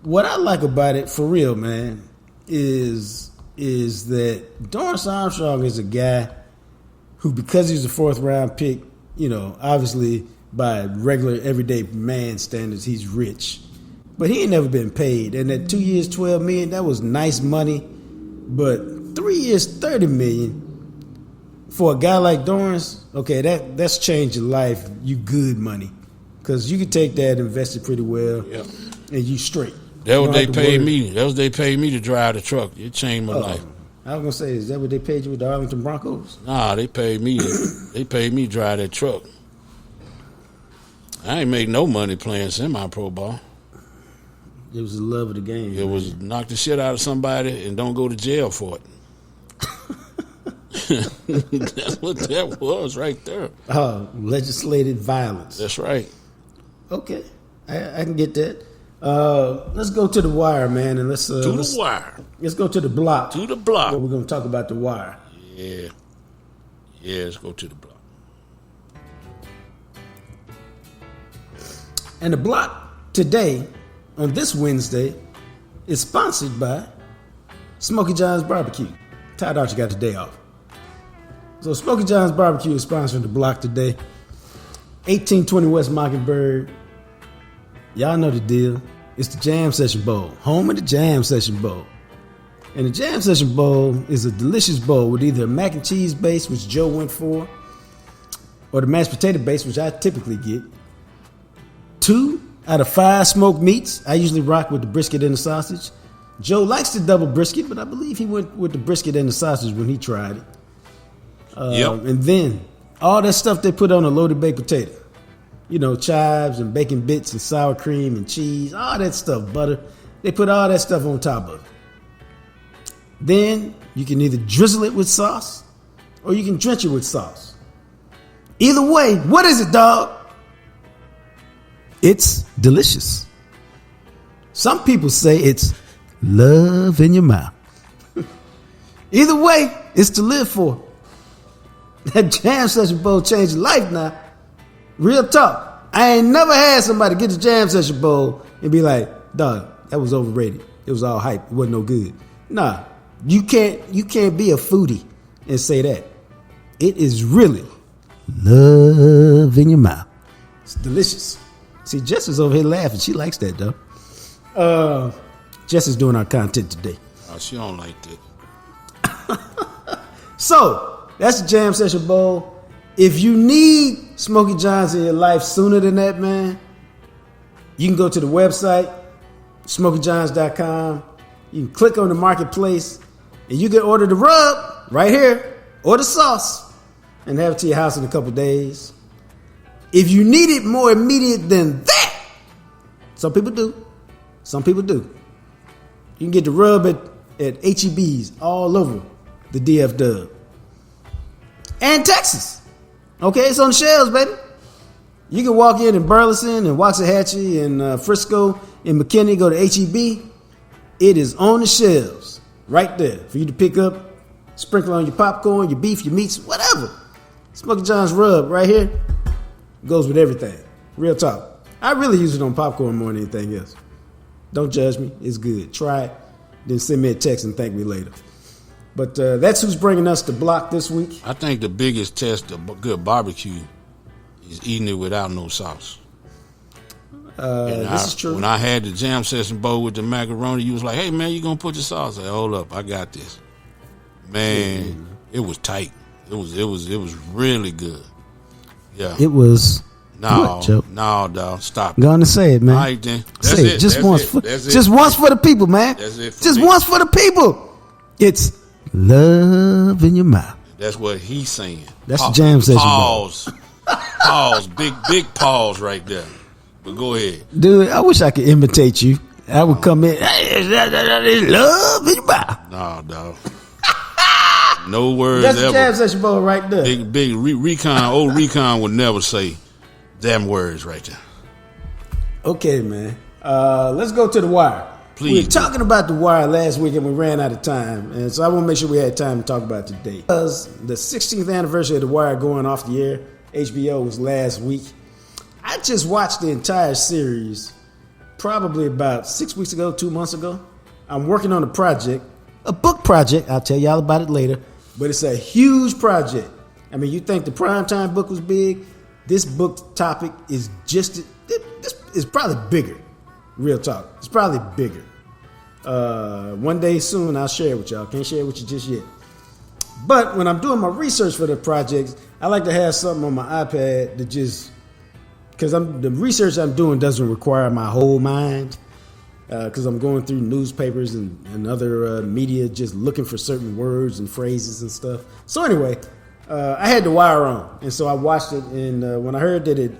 what I like about it, for real, man, is that Dorrance Armstrong is a guy who, because he's a 4th round pick, obviously by regular everyday man standards, he's rich. But he ain't never been paid. And at 2 years, $12 million, that was nice money. But 3 years, $30 million for a guy like Dorrance, okay, that's changed your life. You good money. Because you can take that, invest it pretty well, and you straight. That what they paid me. That was they paid me to drive the truck. It changed my life. I was gonna say, is that what they paid you with the Arlington Broncos? Nah, they paid me. They paid me to drive that truck. I ain't made no money playing semi-pro ball. It was the love of the game. It was knock the shit out of somebody and don't go to jail for it. That's what that was right there. Legislated violence. That's right. Okay, I can get that. Let's go to the wire, man, and let's wire. Let's go to the block. To the block. We're going to talk about the wire. Yeah. Let's go to the block. And the block today, on this Wednesday, is sponsored by Smokey John's Barbecue. Todd Archie got the day off. So Smokey John's Barbecue is sponsoring the block today. 1820 West Mockingbird. Y'all know the deal. It's the Jam Session Bowl. Home of the Jam Session Bowl. And the Jam Session Bowl is a delicious bowl with either a mac and cheese base, which Joe went for, or the mashed potato base, which I typically get. 2 out of 5 smoked meats. I usually rock with the brisket and the sausage. Joe likes the double brisket, but I believe he went with the brisket and the sausage when he tried it. And then all that stuff they put on a loaded baked potato. Chives and bacon bits and sour cream and cheese, all that stuff, butter. They put all that stuff on top of it. Then you can either drizzle it with sauce or you can drench it with sauce. Either way, what is it, dog? It's delicious. Some people say it's love in your mouth. Either way, it's to live for. That Jam Session Bowl changed your life now. Real talk. I ain't never had somebody get the Jam Session Bowl and be like, dog, that was overrated. It was all hype. It wasn't no good. Nah, you can't be a foodie and say that. It is really love in your mouth. It's delicious. See, Jess is over here laughing. She likes that, though. Jess is doing our content today. Oh, she don't like that. So, that's the Jam Session Bowl. If you need Smokey John's in your life sooner than that, man, you can go to the website, SmokeyJohns.com. You can click on the marketplace, and you can order the rub right here, or the sauce, and have it to your house in a couple days. If you need it more immediate than that, some people do. Some people do. You can get the rub at HEBs all over the DF-Dub. And Texas. Okay, it's on the shelves, baby. You can walk in Burleson and Waxahachie and Frisco and McKinney, go to HEB. It is on the shelves right there for you to pick up, sprinkle on your popcorn, your beef, your meats, whatever. Smokey John's rub right here goes with everything. Real talk. I really use it on popcorn more than anything else. Don't judge me. It's good. Try it. Then send me a text and thank me later. But that's who's bringing us the block this week. I think the biggest test of good barbecue is eating it without no sauce. This is true. When I had the Jam Session Bowl with the macaroni, you was like, hey, man, you going to put your sauce? I said, hold up, I got this. Man, it was tight. It was really good. Yeah. It was. No, dog, stop. I'm going to say it, man. All right, then. Say it. Just once for the people, man. That's it for just me. Once for the people. It's love in your mouth. That's what he's saying. That's the Jam Session. Pause. Pause. Big pause right there. But go ahead. Dude, I wish I could imitate you. I would come in. Love in your mouth. Nah, dog. No words That's ever. That's the Jam Session Bowl right there. Big Recon. Old Recon would never say them words right there. Okay, man. Let's go to the wire. Please. We were talking about the wire last week and we ran out of time. And so I want to make sure we had time to talk about it today. Because the 16th anniversary of the wire going off the air, HBO, was last week. I just watched the entire series probably about 6 weeks ago, 2 months ago. I'm working on a project, a book project. I'll tell y'all about it later. But it's a huge project. I mean, you think the primetime book was big? This book topic is just this is probably bigger. Real talk, it's probably bigger. One day soon, I'll share it with y'all. Can't share it with you just yet. But when I'm doing my research for the projects, I like to have something on my iPad that just, because the research I'm doing doesn't require my whole mind, because I'm going through newspapers and other media just looking for certain words and phrases and stuff. So anyway, I had The Wire on, and so I watched it, and when I heard that it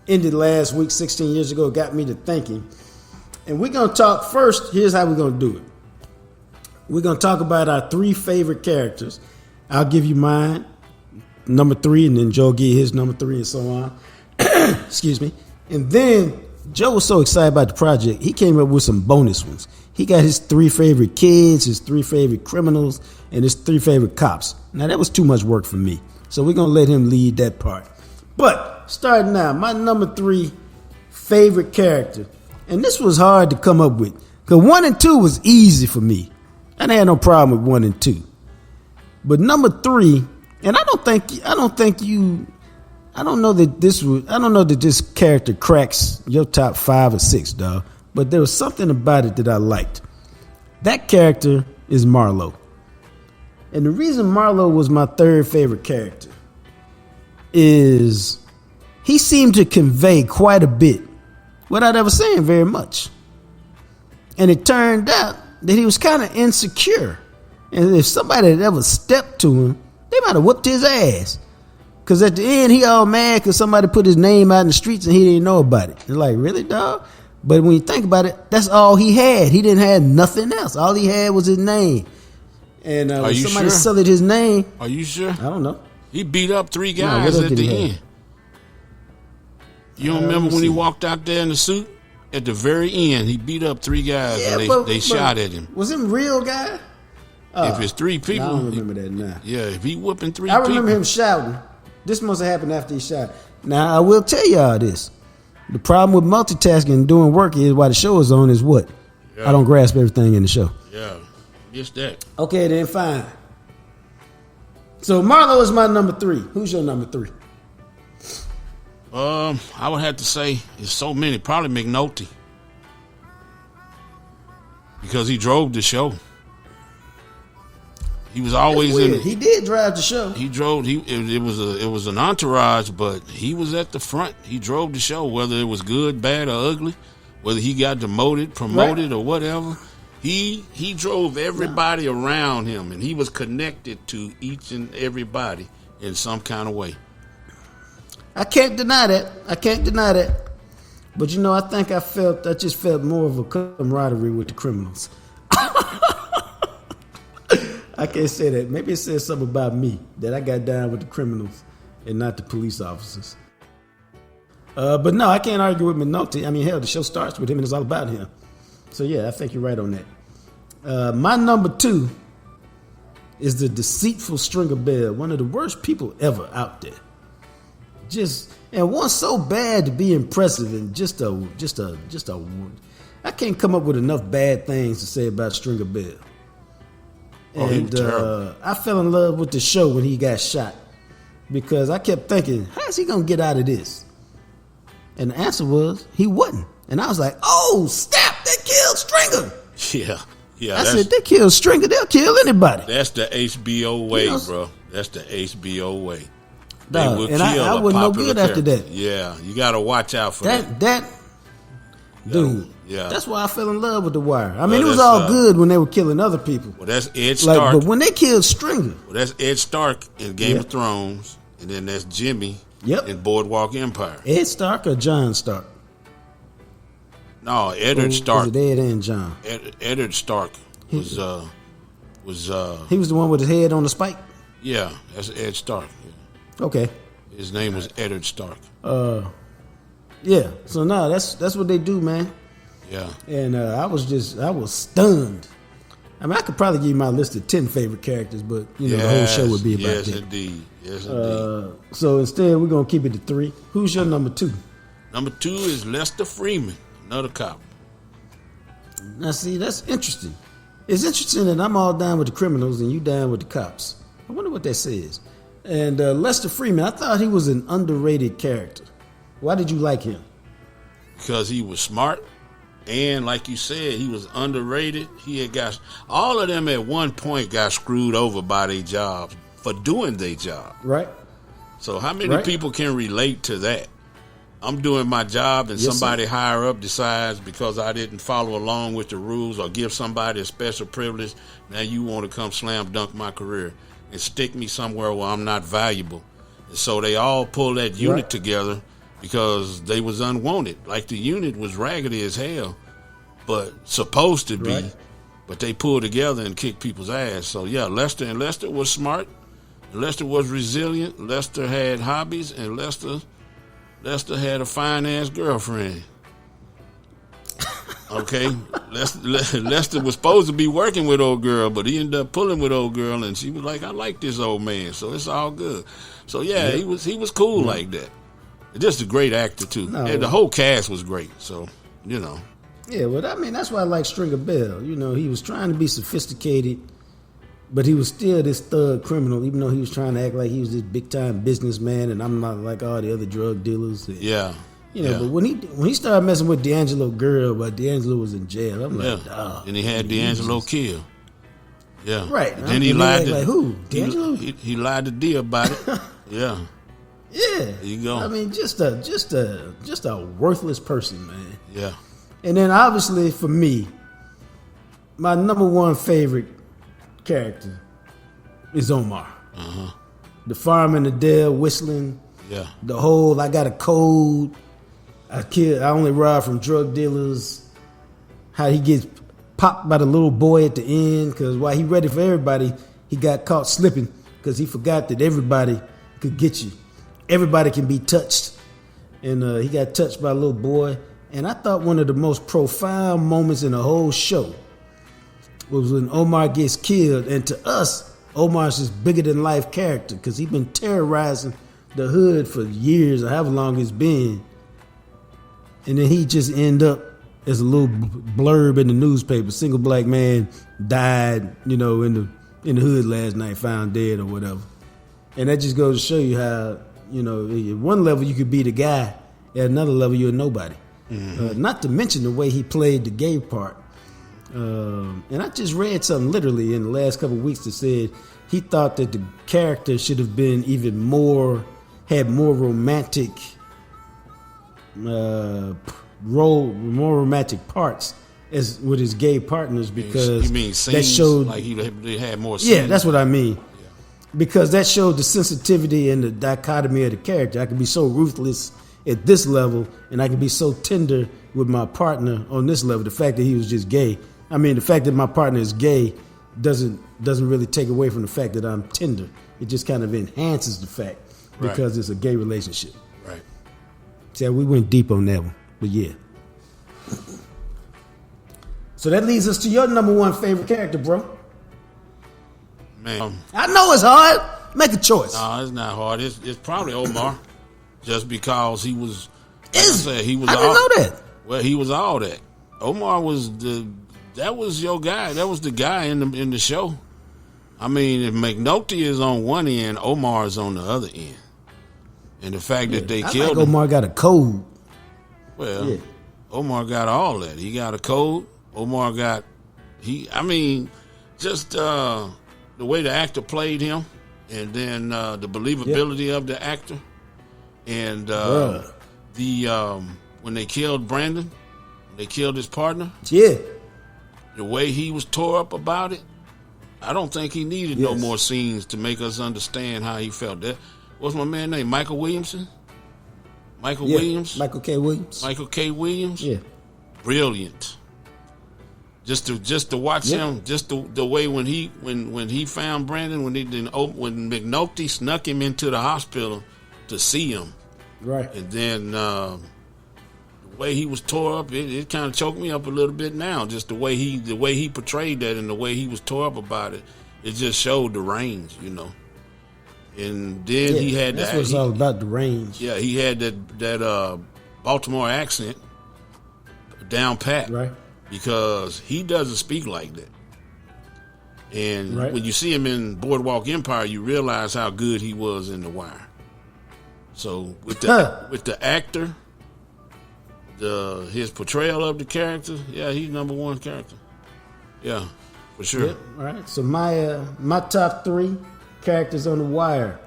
ended last week, 16 years ago, it got me to thinking. And we're going to talk first, here's how we're going to do it. We're going to talk about our 3 favorite characters. I'll give you mine, number 3, and then Joe give his number 3 and so on. Excuse me. And then Joe was so excited about the project, he came up with some bonus ones. He got his 3 favorite kids, his 3 favorite criminals, and his 3 favorite cops. Now, that was too much work for me. So we're going to let him lead that part. But starting now, my number 3 favorite character, and this was hard to come up with, because 1 and 2 was easy for me. I didn't have no problem with 1 and 2. But number 3, and I don't know that this character cracks your top 5 or 6, dog. But there was something about it that I liked. That character is Marlowe. And the reason Marlowe was my 3rd favorite character is he seemed to convey quite a bit without ever saying very much. And it turned out that he was kind of insecure. And if somebody had ever stepped to him, they might have whooped his ass. Because at the end, he all mad because somebody put his name out in the streets and he didn't know about it. It's like, really, dog? But when you think about it, that's all he had. He didn't have nothing else. All he had was his name. And when somebody sullied his name. Are you sure? I don't know. He beat up 3 guys at the end. You don't remember when he walked out there in the suit? At the very end, he beat up 3 guys and they shot at him. Was him real guy? If it's 3 people. I don't remember that now. Yeah, if he whooping 3 people. I remember him shouting. This must have happened after he shot. Now, I will tell y'all this. The problem with multitasking and doing work is while the show is on is what? Yeah. I don't grasp everything in the show. Yeah, just that. Okay, then fine. So Marlowe is my number 3. Who's your number 3? I would have to say it's so many. Probably McNulty. Because he drove the show. He was always in it. He did drive the show. He drove. It was an entourage, but he was at the front. He drove the show, whether it was good, bad, or ugly, whether he got demoted, promoted, or whatever. He drove everybody around him, and he was connected to each and everybody in some kind of way. I can't deny that. But I think I just felt more of a camaraderie with the criminals. I can't say that. Maybe it says something about me that I got down with the criminals and not the police officers. But no, I can't argue with McNulty. I mean, hell, the show starts with him and it's all about him. So yeah, I think you're right on that. My number 2 is the deceitful Stringer Bell, one of the worst people ever out there. And one so bad to be impressive and just a. I can't come up with enough bad things to say about Stringer Bell. And I fell in love with the show when he got shot because I kept thinking, how's he going to get out of this? And the answer was, he wasn't. And I was like, oh, snap, they killed Stringer. Yeah. I said, they killed Stringer, they'll kill anybody. That's the HBO way, bro. That's the HBO way. They Dog, will and kill I wasn't no good after that. Yeah, you got to watch out for that. Dude, yeah. That's why I fell in love with The Wire. I mean, it was all good when they were killing other people. Well, that's Ed Stark. But when they killed Stringer. Well, that's Ed Stark in Game of Thrones, and then that's Jimmy in Boardwalk Empire. Ed Stark or John Stark? No, Eddard Stark. Was it Ed and John? Eddard Stark was he was the one with his head on the spike? Yeah, that's Ed Stark. Yeah. Okay. His name was Eddard Stark. Yeah. So no, that's what they do, man. Yeah. And I was stunned. I mean, I could probably give you my list of 10 favorite characters, but the whole show would be about that. Yes, indeed. So instead, we're gonna keep it to 3. Who's your number 2? Number 2 is Lester Freeman, another cop. Now, see, that's interesting. It's interesting that I'm all down with the criminals and you down with the cops. I wonder what that says. And Lester Freeman, I thought he was an underrated character. Why did you like him? Because he was smart, and like you said, he was underrated. He had got all of them at one point got screwed over by their jobs for doing their job. Right. So how many people can relate to that? I'm doing my job, and somebody higher up decides because I didn't follow along with the rules or give somebody a special privilege, now you want to come slam dunk my career and stick me somewhere where I'm not valuable. And so they all pull that unit together because they was unwanted. Like the unit was raggedy as hell, but supposed to be, but they pulled together and kicked people's ass. So yeah, Lester was smart. Lester was resilient. Lester had hobbies, and Lester had a fine-ass girlfriend. Okay? Lester was supposed to be working with old girl, but he ended up pulling with old girl, and she was like, I like this old man, so it's all good. So, yeah, he was cool like that. Just a great actor, too. No. And the whole cast was great, so, you know. Yeah, well, I mean, that's why I like Stringer Bell. You know, he was trying to be sophisticated, but he was still this thug criminal, even though he was trying to act like he was this big-time businessman, and I'm not like all the other drug dealers. And, you know, but when he started messing with D'Angelo girl, but D'Angelo was in jail, I'm like, dog. And he had D'Angelo killed. Yeah. Right. And then he lied to, like, who? D'Angelo? He lied to D about it. Yeah. Yeah. There you go. I mean, just a worthless person, man. Yeah. And then obviously for me, my number one favorite character is Omar. The fireman, the Dale whistling. Yeah. The whole I got a code. I only rob from drug dealers. How he gets popped by the little boy at the end because while he ready for everybody, he got caught slipping because he forgot that everybody could get you. Everybody can be touched. And he got touched by a little boy. And I thought one of the most profound moments in the whole show was when Omar gets killed. And to us, Omar's this bigger than life character because he's been terrorizing the hood for years or however long it's been. And then he just end up as a little blurb in the newspaper. Single black man died, you know, in the hood last night, found dead or whatever. And that just goes to show you how, you know, at one level you could be the guy, at another level you're nobody. Not to mention the way he played the gay part. And I just read something literally in the last couple of weeks that said he thought that the character should have been even more, had more romantic more romantic parts as with his gay partners because you mean scenes, that showed like they had more scenes? Yeah, that's what I mean. Because that showed the sensitivity and the dichotomy of the character. I can be so ruthless at this level, and I can be so tender with my partner on this level. The fact that he was just gay. I mean, the fact that my partner is gay doesn't really take away from the fact that I'm tender. It just kind of enhances the fact because it's a gay relationship. Right. See, we went deep on that one, but yeah. So that leads us to your number one favorite character, bro. Man, I know it's hard. Make a choice. No, it's not hard. It's probably Omar, just because he was. Like I said, he was. I didn't know that. Well, he was all that. Omar was that was your guy. That was the guy in the show. I mean, if McNulty is on one end, Omar is on the other end, and the fact that they killed him. Omar got a code. Well, Omar got all that. He got a code. Omar got just the way the actor played him, and then the believability of the actor, and when they killed Brandon, they killed his partner. Yeah, the way he was tore up about it, I don't think he needed no more scenes to make us understand how he felt. That what's my man name? Michael Williamson. Williams. Michael K. Williams. Michael K. Williams. Yeah, brilliant. Just to watch him, just the way when he found Brandon, when McNulty snuck him into the hospital to see him, right, and then the way he was tore up, it kind of choked me up a little bit now. Just the way he portrayed that and the way he was tore up about it, it just showed the range, you know. And then he had that's what it's all about, the range. Yeah, he had that Baltimore accent down pat, right? Because he doesn't speak like that. And Right. when you see him in Boardwalk Empire, you realize how good he was in The Wire. So with the actor, his portrayal of the character, yeah, he's number one character. Yeah, for sure. Yep. All right. So my top 3 characters on The Wire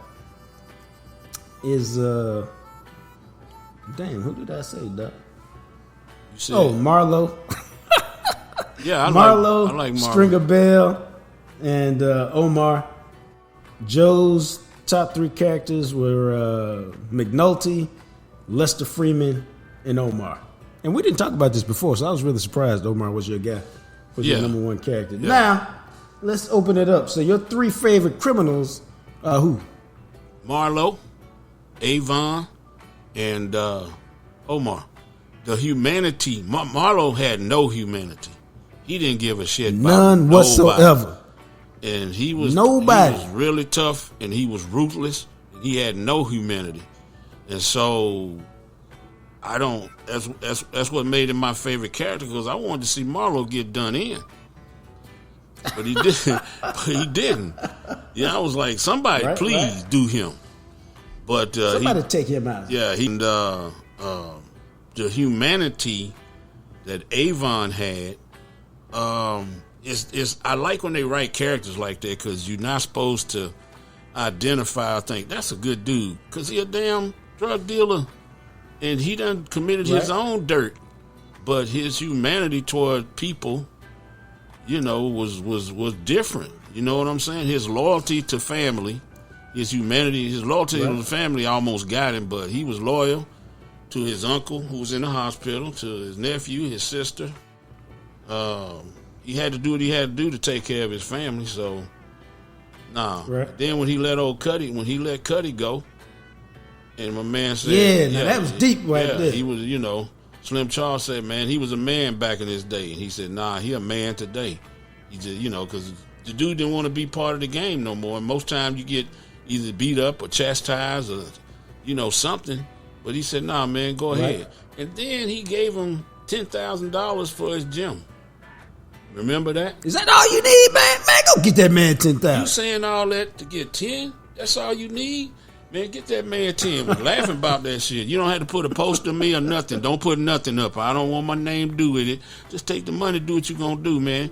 is damn, who did I say, Doc? You said, Marlo. yeah, I Marlo, like Marlo. Stringer Bell, and Omar. Joe's top 3 characters were McNulty, Lester Freeman, and Omar. And we didn't talk about this before, so I was really surprised Omar was your guy, was your number 1 character. Yeah. Now, let's open it up. So your 3 favorite criminals are who? Marlo, Avon, and Omar. The humanity. Marlo had no humanity. He didn't give a shit about None nobody. whatsoever. And he was Nobody. He was really tough, and he was ruthless. He had no humanity, and so I don't. That's what made him my favorite character, because I wanted to see Marlo get done in, but he didn't. But he didn't. Yeah, I was like, somebody please do him. But Somebody take him out. Yeah, the humanity that Avon had. I like when they write characters like that, because you're not supposed to identify or think that's a good dude, because he a damn drug dealer and he done committed his own dirt, but his humanity toward people, was different. You know what I'm saying? His loyalty to family, his humanity, his loyalty to the family almost got him, but he was loyal to his uncle who was in the hospital, to his nephew, his sister. He had to do what he had to do to take care of his family. So, Then when he let Cuddy go, and my man said, now that was deep there. He was, Slim Charles said, man, he was a man back in his day, and he said, nah, he a man today. He just, because the dude didn't want to be part of the game no more. And most times you get either beat up or chastised or, something. But he said, nah, man, go ahead. And then he gave him $10,000 for his gym. Remember that? Is that all you need, man? Man, go get that man 10,000. You saying all that to get 10? That's all you need? Man, get that man 10. We're laughing about that shit. You don't have to put a post of me or nothing. Don't put nothing up. I don't want my name to do with it. Just take the money, do what you're going to do, man.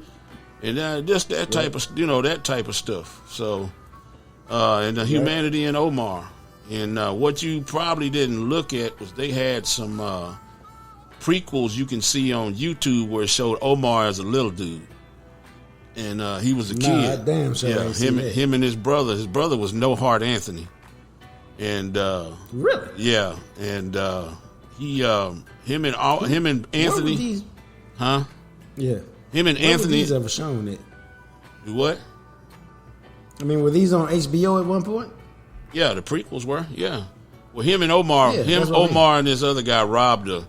And just that type of, that type of stuff. So, and the humanity in Omar. And what you probably didn't look at was they had some prequels you can see on YouTube where it showed Omar as a little dude, and he was a kid. Damn sure. Yeah, him and his brother. His brother was No Heart Anthony, and really, yeah, and him and Anthony, these? huh? Yeah, him and Where Anthony. Were these ever shown it? What? I mean, were these on HBO at one point? Yeah, the prequels were. Yeah, well, him and Omar, Yeah, Omar and this other guy robbed a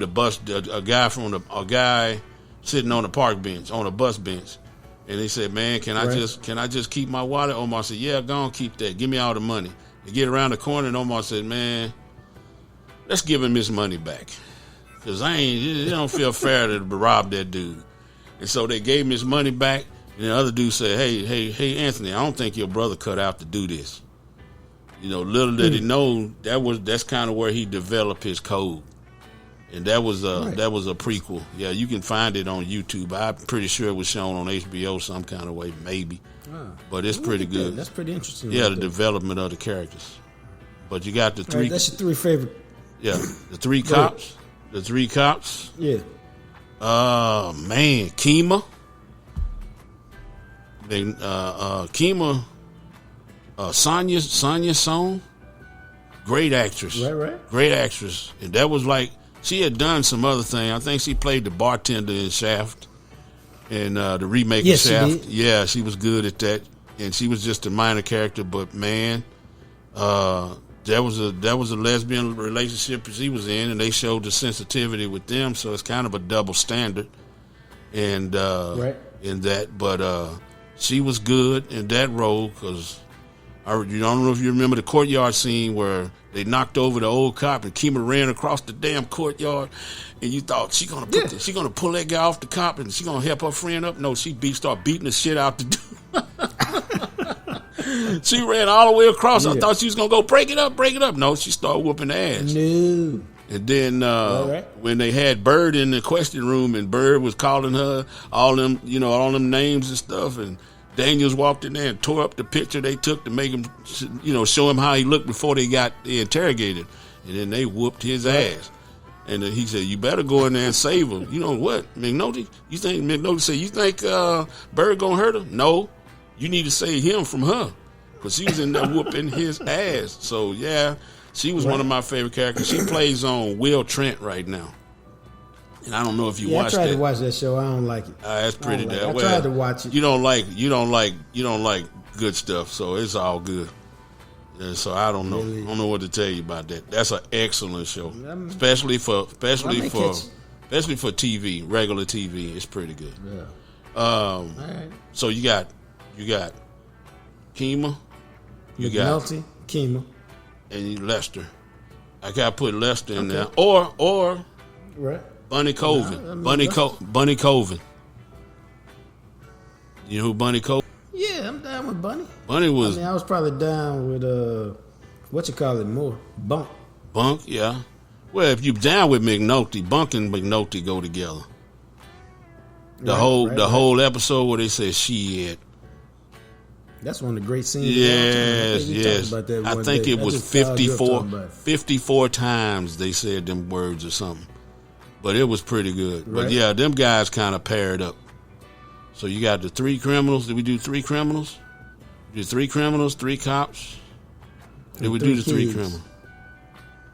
bus, a guy sitting on a park bench, on a bus bench, and he said, "Man, can I just keep my wallet?" Omar said, "Yeah, go on, keep that. Give me all the money." They get around the corner, and Omar said, "Man, let's give him his money back, because it don't feel fair to rob that dude." And so they gave him his money back, and the other dude said, "Hey, Anthony, I don't think your brother cut out to do this." Little did he know that's kind of where he developed his code. And that was a prequel. Yeah, you can find it on YouTube. I'm pretty sure it was shown on HBO some kind of way, maybe. But it's pretty good. That's pretty interesting. Yeah, the development of the characters. But you got the 3. That's your 3 favorite. Yeah, the 3 cops. The 3 cops. Yeah. Man, Kima. Then Kima. Sonya Song. Great actress. Right. Great actress. And that was like, she had done some other thing. I think she played the bartender in Shaft, and the remake of Shaft. She did. Yeah, she was good at that, and she was just a minor character. But man, that was a lesbian relationship she was in, and they showed the sensitivity with them. So it's kind of a double standard, and in that. But she was good in that role because I don't know if you remember the courtyard scene where they knocked over the old cop and Kima ran across the damn courtyard, and you thought she gonna pull that guy off the cop and she gonna help her friend up. No, she start beating the shit out the dude. She ran all the way across. I thought she was gonna go break it up. No, she started whooping ass. No. And then when they had Bird in the question room and Bird was calling her all them names and stuff, and Daniels walked in there and tore up the picture they took to make him, show him how he looked before they got interrogated. And then they whooped his ass. And then he said, "You better go in there and save him." You know what, McNulty? McNulty said, "You think Bird gonna hurt her?" No, you need to save him from her, because she was in there whooping his ass. So yeah. She was one of my favorite characters. She plays on Will Trent right now, and I don't know if you watched that. I tried to watch that show. I don't like it. That's pretty damn well. I tried to watch it. You don't like good stuff, so it's all good. And so I don't know. Really? I don't know what to tell you about that. That's an excellent show, especially for TV, regular TV. It's pretty good. Yeah. All right. So you got Kima, McNulty, Kima. And Lester. I gotta put Lester in there. Or right. Bunny Colvin. Bunny Colvin. You know who Bunny Colvin? Yeah, I'm down with Bunny. Bunny was I was probably down with more. Bunk, yeah. Well, if you down with McNulty, Bunk and McNulty go together. The whole episode where they say shit. That's one of the great scenes. Yes. I think it was 54 times they said them words or something. But it was pretty good. Right. But yeah, them guys kind of paired up. So you got the 3 criminals. Did we do 3 criminals? We did 3 criminals, 3 cops. Did we do the 3 criminals?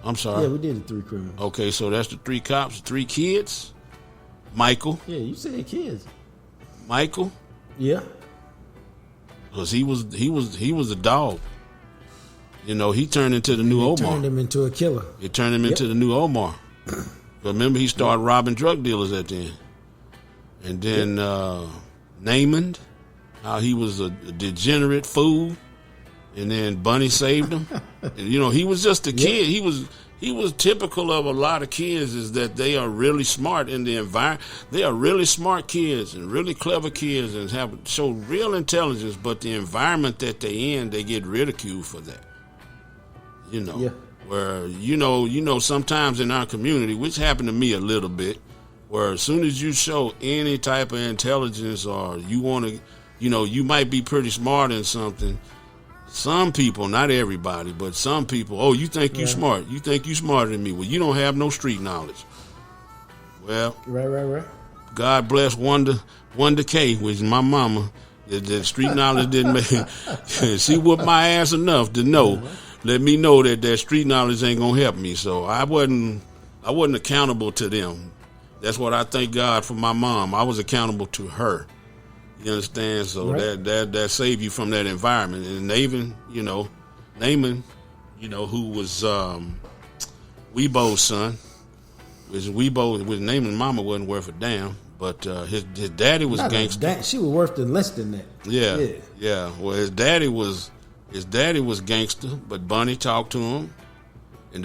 I'm sorry. Yeah, we did the 3 criminals. Okay, so that's the 3 cops, 3 kids. Michael. Yeah, you said kids. Michael. Yeah. Because he was a dog. He turned into the new Omar. Turned him into a killer. It turned him into the new Omar. But remember, he started robbing drug dealers at the end. And then Naaman, how he was a degenerate fool. And then Bunny saved him. And, he was just a kid. He was typical of a lot of kids, is that they are really smart in the environment. They are really smart kids and really clever kids and show real intelligence, but the environment that they in, they get ridiculed for that. Where, sometimes in our community, which happened to me a little bit, where as soon as you show any type of intelligence or you want to, you might be pretty smart in something, some people, not everybody, but some people, you think you smart. You think you smarter than me. Well, you don't have no street knowledge. Well, right. God bless Wanda K, which is my mama. The street knowledge didn't make she whooped my ass enough to know, let me know that street knowledge ain't gonna help me. So I wasn't accountable to them. That's what I thank God for my mom. I was accountable to her. You understand? So that saved you from that environment. And Naaman, who was Weebo's son, which Naaman's mama wasn't worth a damn, but his daddy was gangster. She was worth less than that. Yeah. Well, his daddy was gangster, but Bunny talked to him, and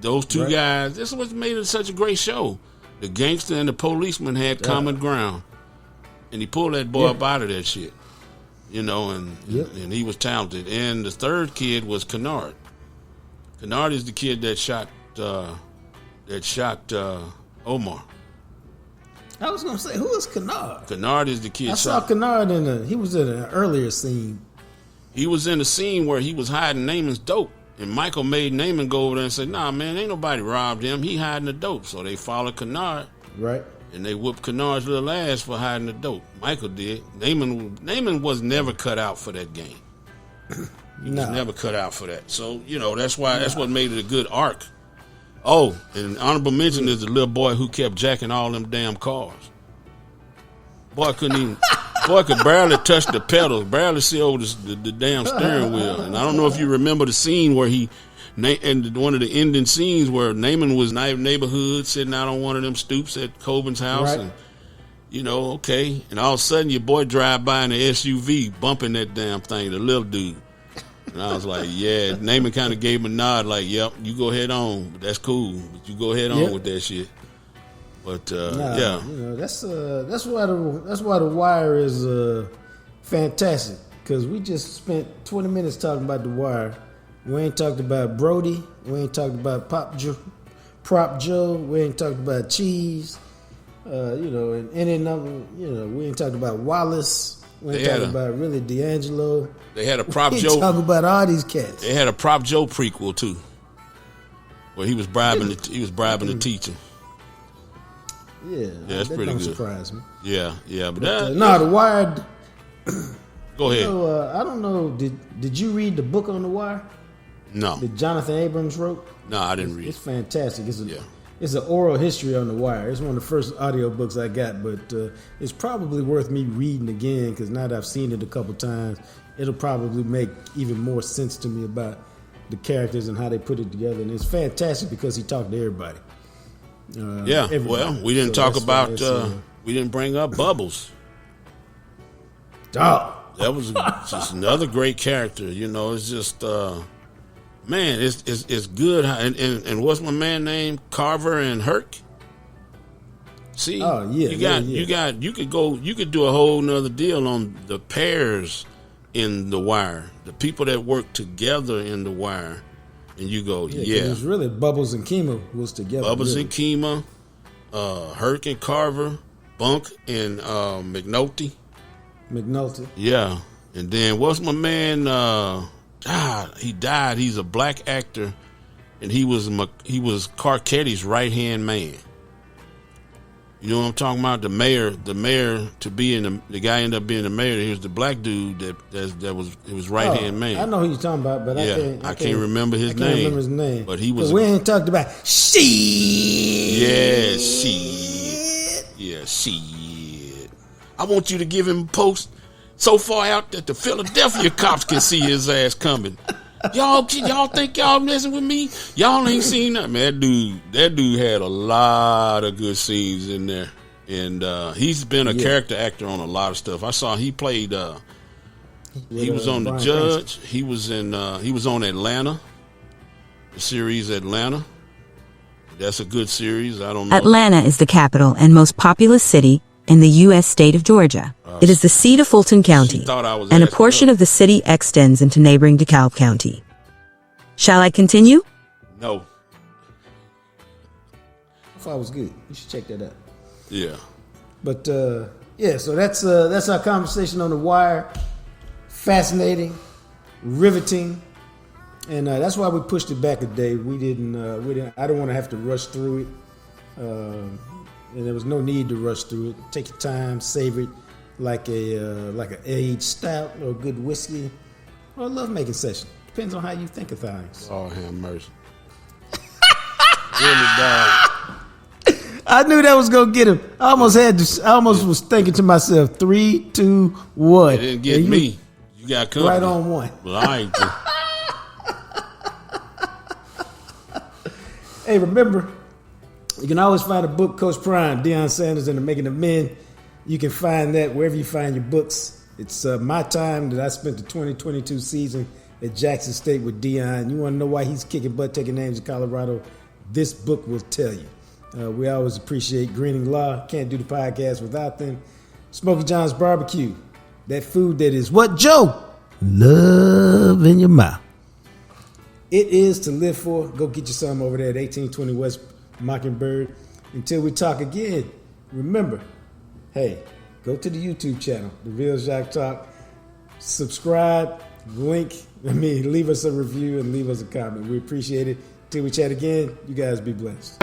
those two guys. This is what made it such a great show. The gangster and the policeman had common ground. And he pulled that boy up out of that shit, and he was talented. And the third kid was Kennard. Kennard is the kid that shot Omar. I was gonna say, who is Kennard? Kennard is the kid. I saw Kennard he was in an earlier scene. He was in a scene where he was hiding Naaman's dope, and Michael made Naaman go over there and say, "Nah, man, ain't nobody robbed him. He hiding the dope." So they followed Kennard. Right. And they whooped Kennard's little ass for hiding the dope. Michael did. Naaman was never cut out for that game. He was never cut out for that. So, that's why that's what made it a good arc. Oh, and honorable mention is the little boy who kept jacking all them damn cars. Boy could barely touch the pedals, barely see over the damn steering wheel. And I don't know if you remember the scene where and one of the ending scenes where Naaman was in the neighborhood sitting out on one of them stoops at Coben's house, and and all of a sudden your boy drive by in the SUV bumping that damn thing, the little dude, And I was like, yeah. Naaman kind of gave him a nod, like, yep, you go ahead on. That's cool. But you go ahead on with that shit. But yeah, you know, that's why the Wire is fantastic, because we just spent 20 minutes talking about the Wire. We ain't talked about Brody. We ain't talked about Prop Joe. We ain't talked about Cheese. You know, and any number. You know, we ain't talked about Wallace. We ain't talked about really D'Angelo. They had a Prop we Joe. Talk about all these cats. They had a Prop Joe prequel too, where he was bribing the teacher. Yeah, that's that pretty don't good. Surprise me. Yeah, but the Wire. Go ahead. I don't know. Did you read the book on the Wire? No. That Jonathan Abrams wrote? No, I didn't read. It's fantastic. It's an oral history on the Wire. It's one of the first audio books I got, but it's probably worth me reading again, because now that I've seen it a couple times, it'll probably make even more sense to me about the characters and how they put it together. And it's fantastic because he talked to everybody. Everybody. Well, we didn't talk about. We didn't bring up Bubbles. Dog. That was just another great character. You know, it's just man, it's good. And what's my man name? Carver and Herc. See, you could do a whole nother deal on the pairs in the Wire, the people that work together in the Wire, and you go, it was really Bubbles and Kima was together. Bubbles and Kima, Herc and Carver, Bunk and McNulty. Yeah. And then what's my man? He died. He's a black actor, and he was Carcetti's right hand man. You know what I'm talking about? The mayor to be in the guy ended up being the mayor. He was the black dude that was right hand man. I know who you're talking about, but I can't remember his name. Remember his name. But he was. We ain't talked about shit. Yeah, shit. Yeah, shit. I want you to give him a post so far out that the Philadelphia cops can see his ass coming. Y'all think y'all messing with me? Y'all ain't seen that, man. That dude had a lot of good scenes in there, and he's been a character actor on a lot of stuff. I saw he played. He was on The Judge. He was on Atlanta, the series Atlanta. That's a good series. I don't know. Atlanta is the capital and most populous city in the U.S. state of Georgia. It is the seat of Fulton County, and a portion of the city extends into neighboring DeKalb County. Shall I continue? No. I thought it was good. You should check that out. Yeah. But so that's our conversation on the Wire. Fascinating, riveting, and that's why we pushed it back a day. We didn't. I don't want to have to rush through it. And there was no need to rush through it. Take your time, savor it like an aged stout or a good whiskey or a lovemaking session. Depends on how you think of things. Oh, have mercy. Really, dog. I knew that was gonna get him. I almost was thinking to myself, 3, 2, 1. It didn't get me. You got company. Right on one. Well, I ain't. Hey, remember, you can always find a book, Coach Prime, Deion Sanders and the Making of Men. You can find that wherever you find your books. It's my time that I spent the 2022 season at Jackson State with Deion. You want to know why he's kicking butt, taking names in Colorado? This book will tell you. We always appreciate Greening Law. Can't do the podcast without them. Smokey John's Barbecue. That food that is what, Joe? Love in your mouth. It is to live for. Go get you some over there at 1820 West Mockingbird. Until we talk again, remember, hey, go to the YouTube channel, The Real Jacques Talk. Subscribe, leave us a review and leave us a comment. We appreciate it. Till we chat again, you guys be blessed.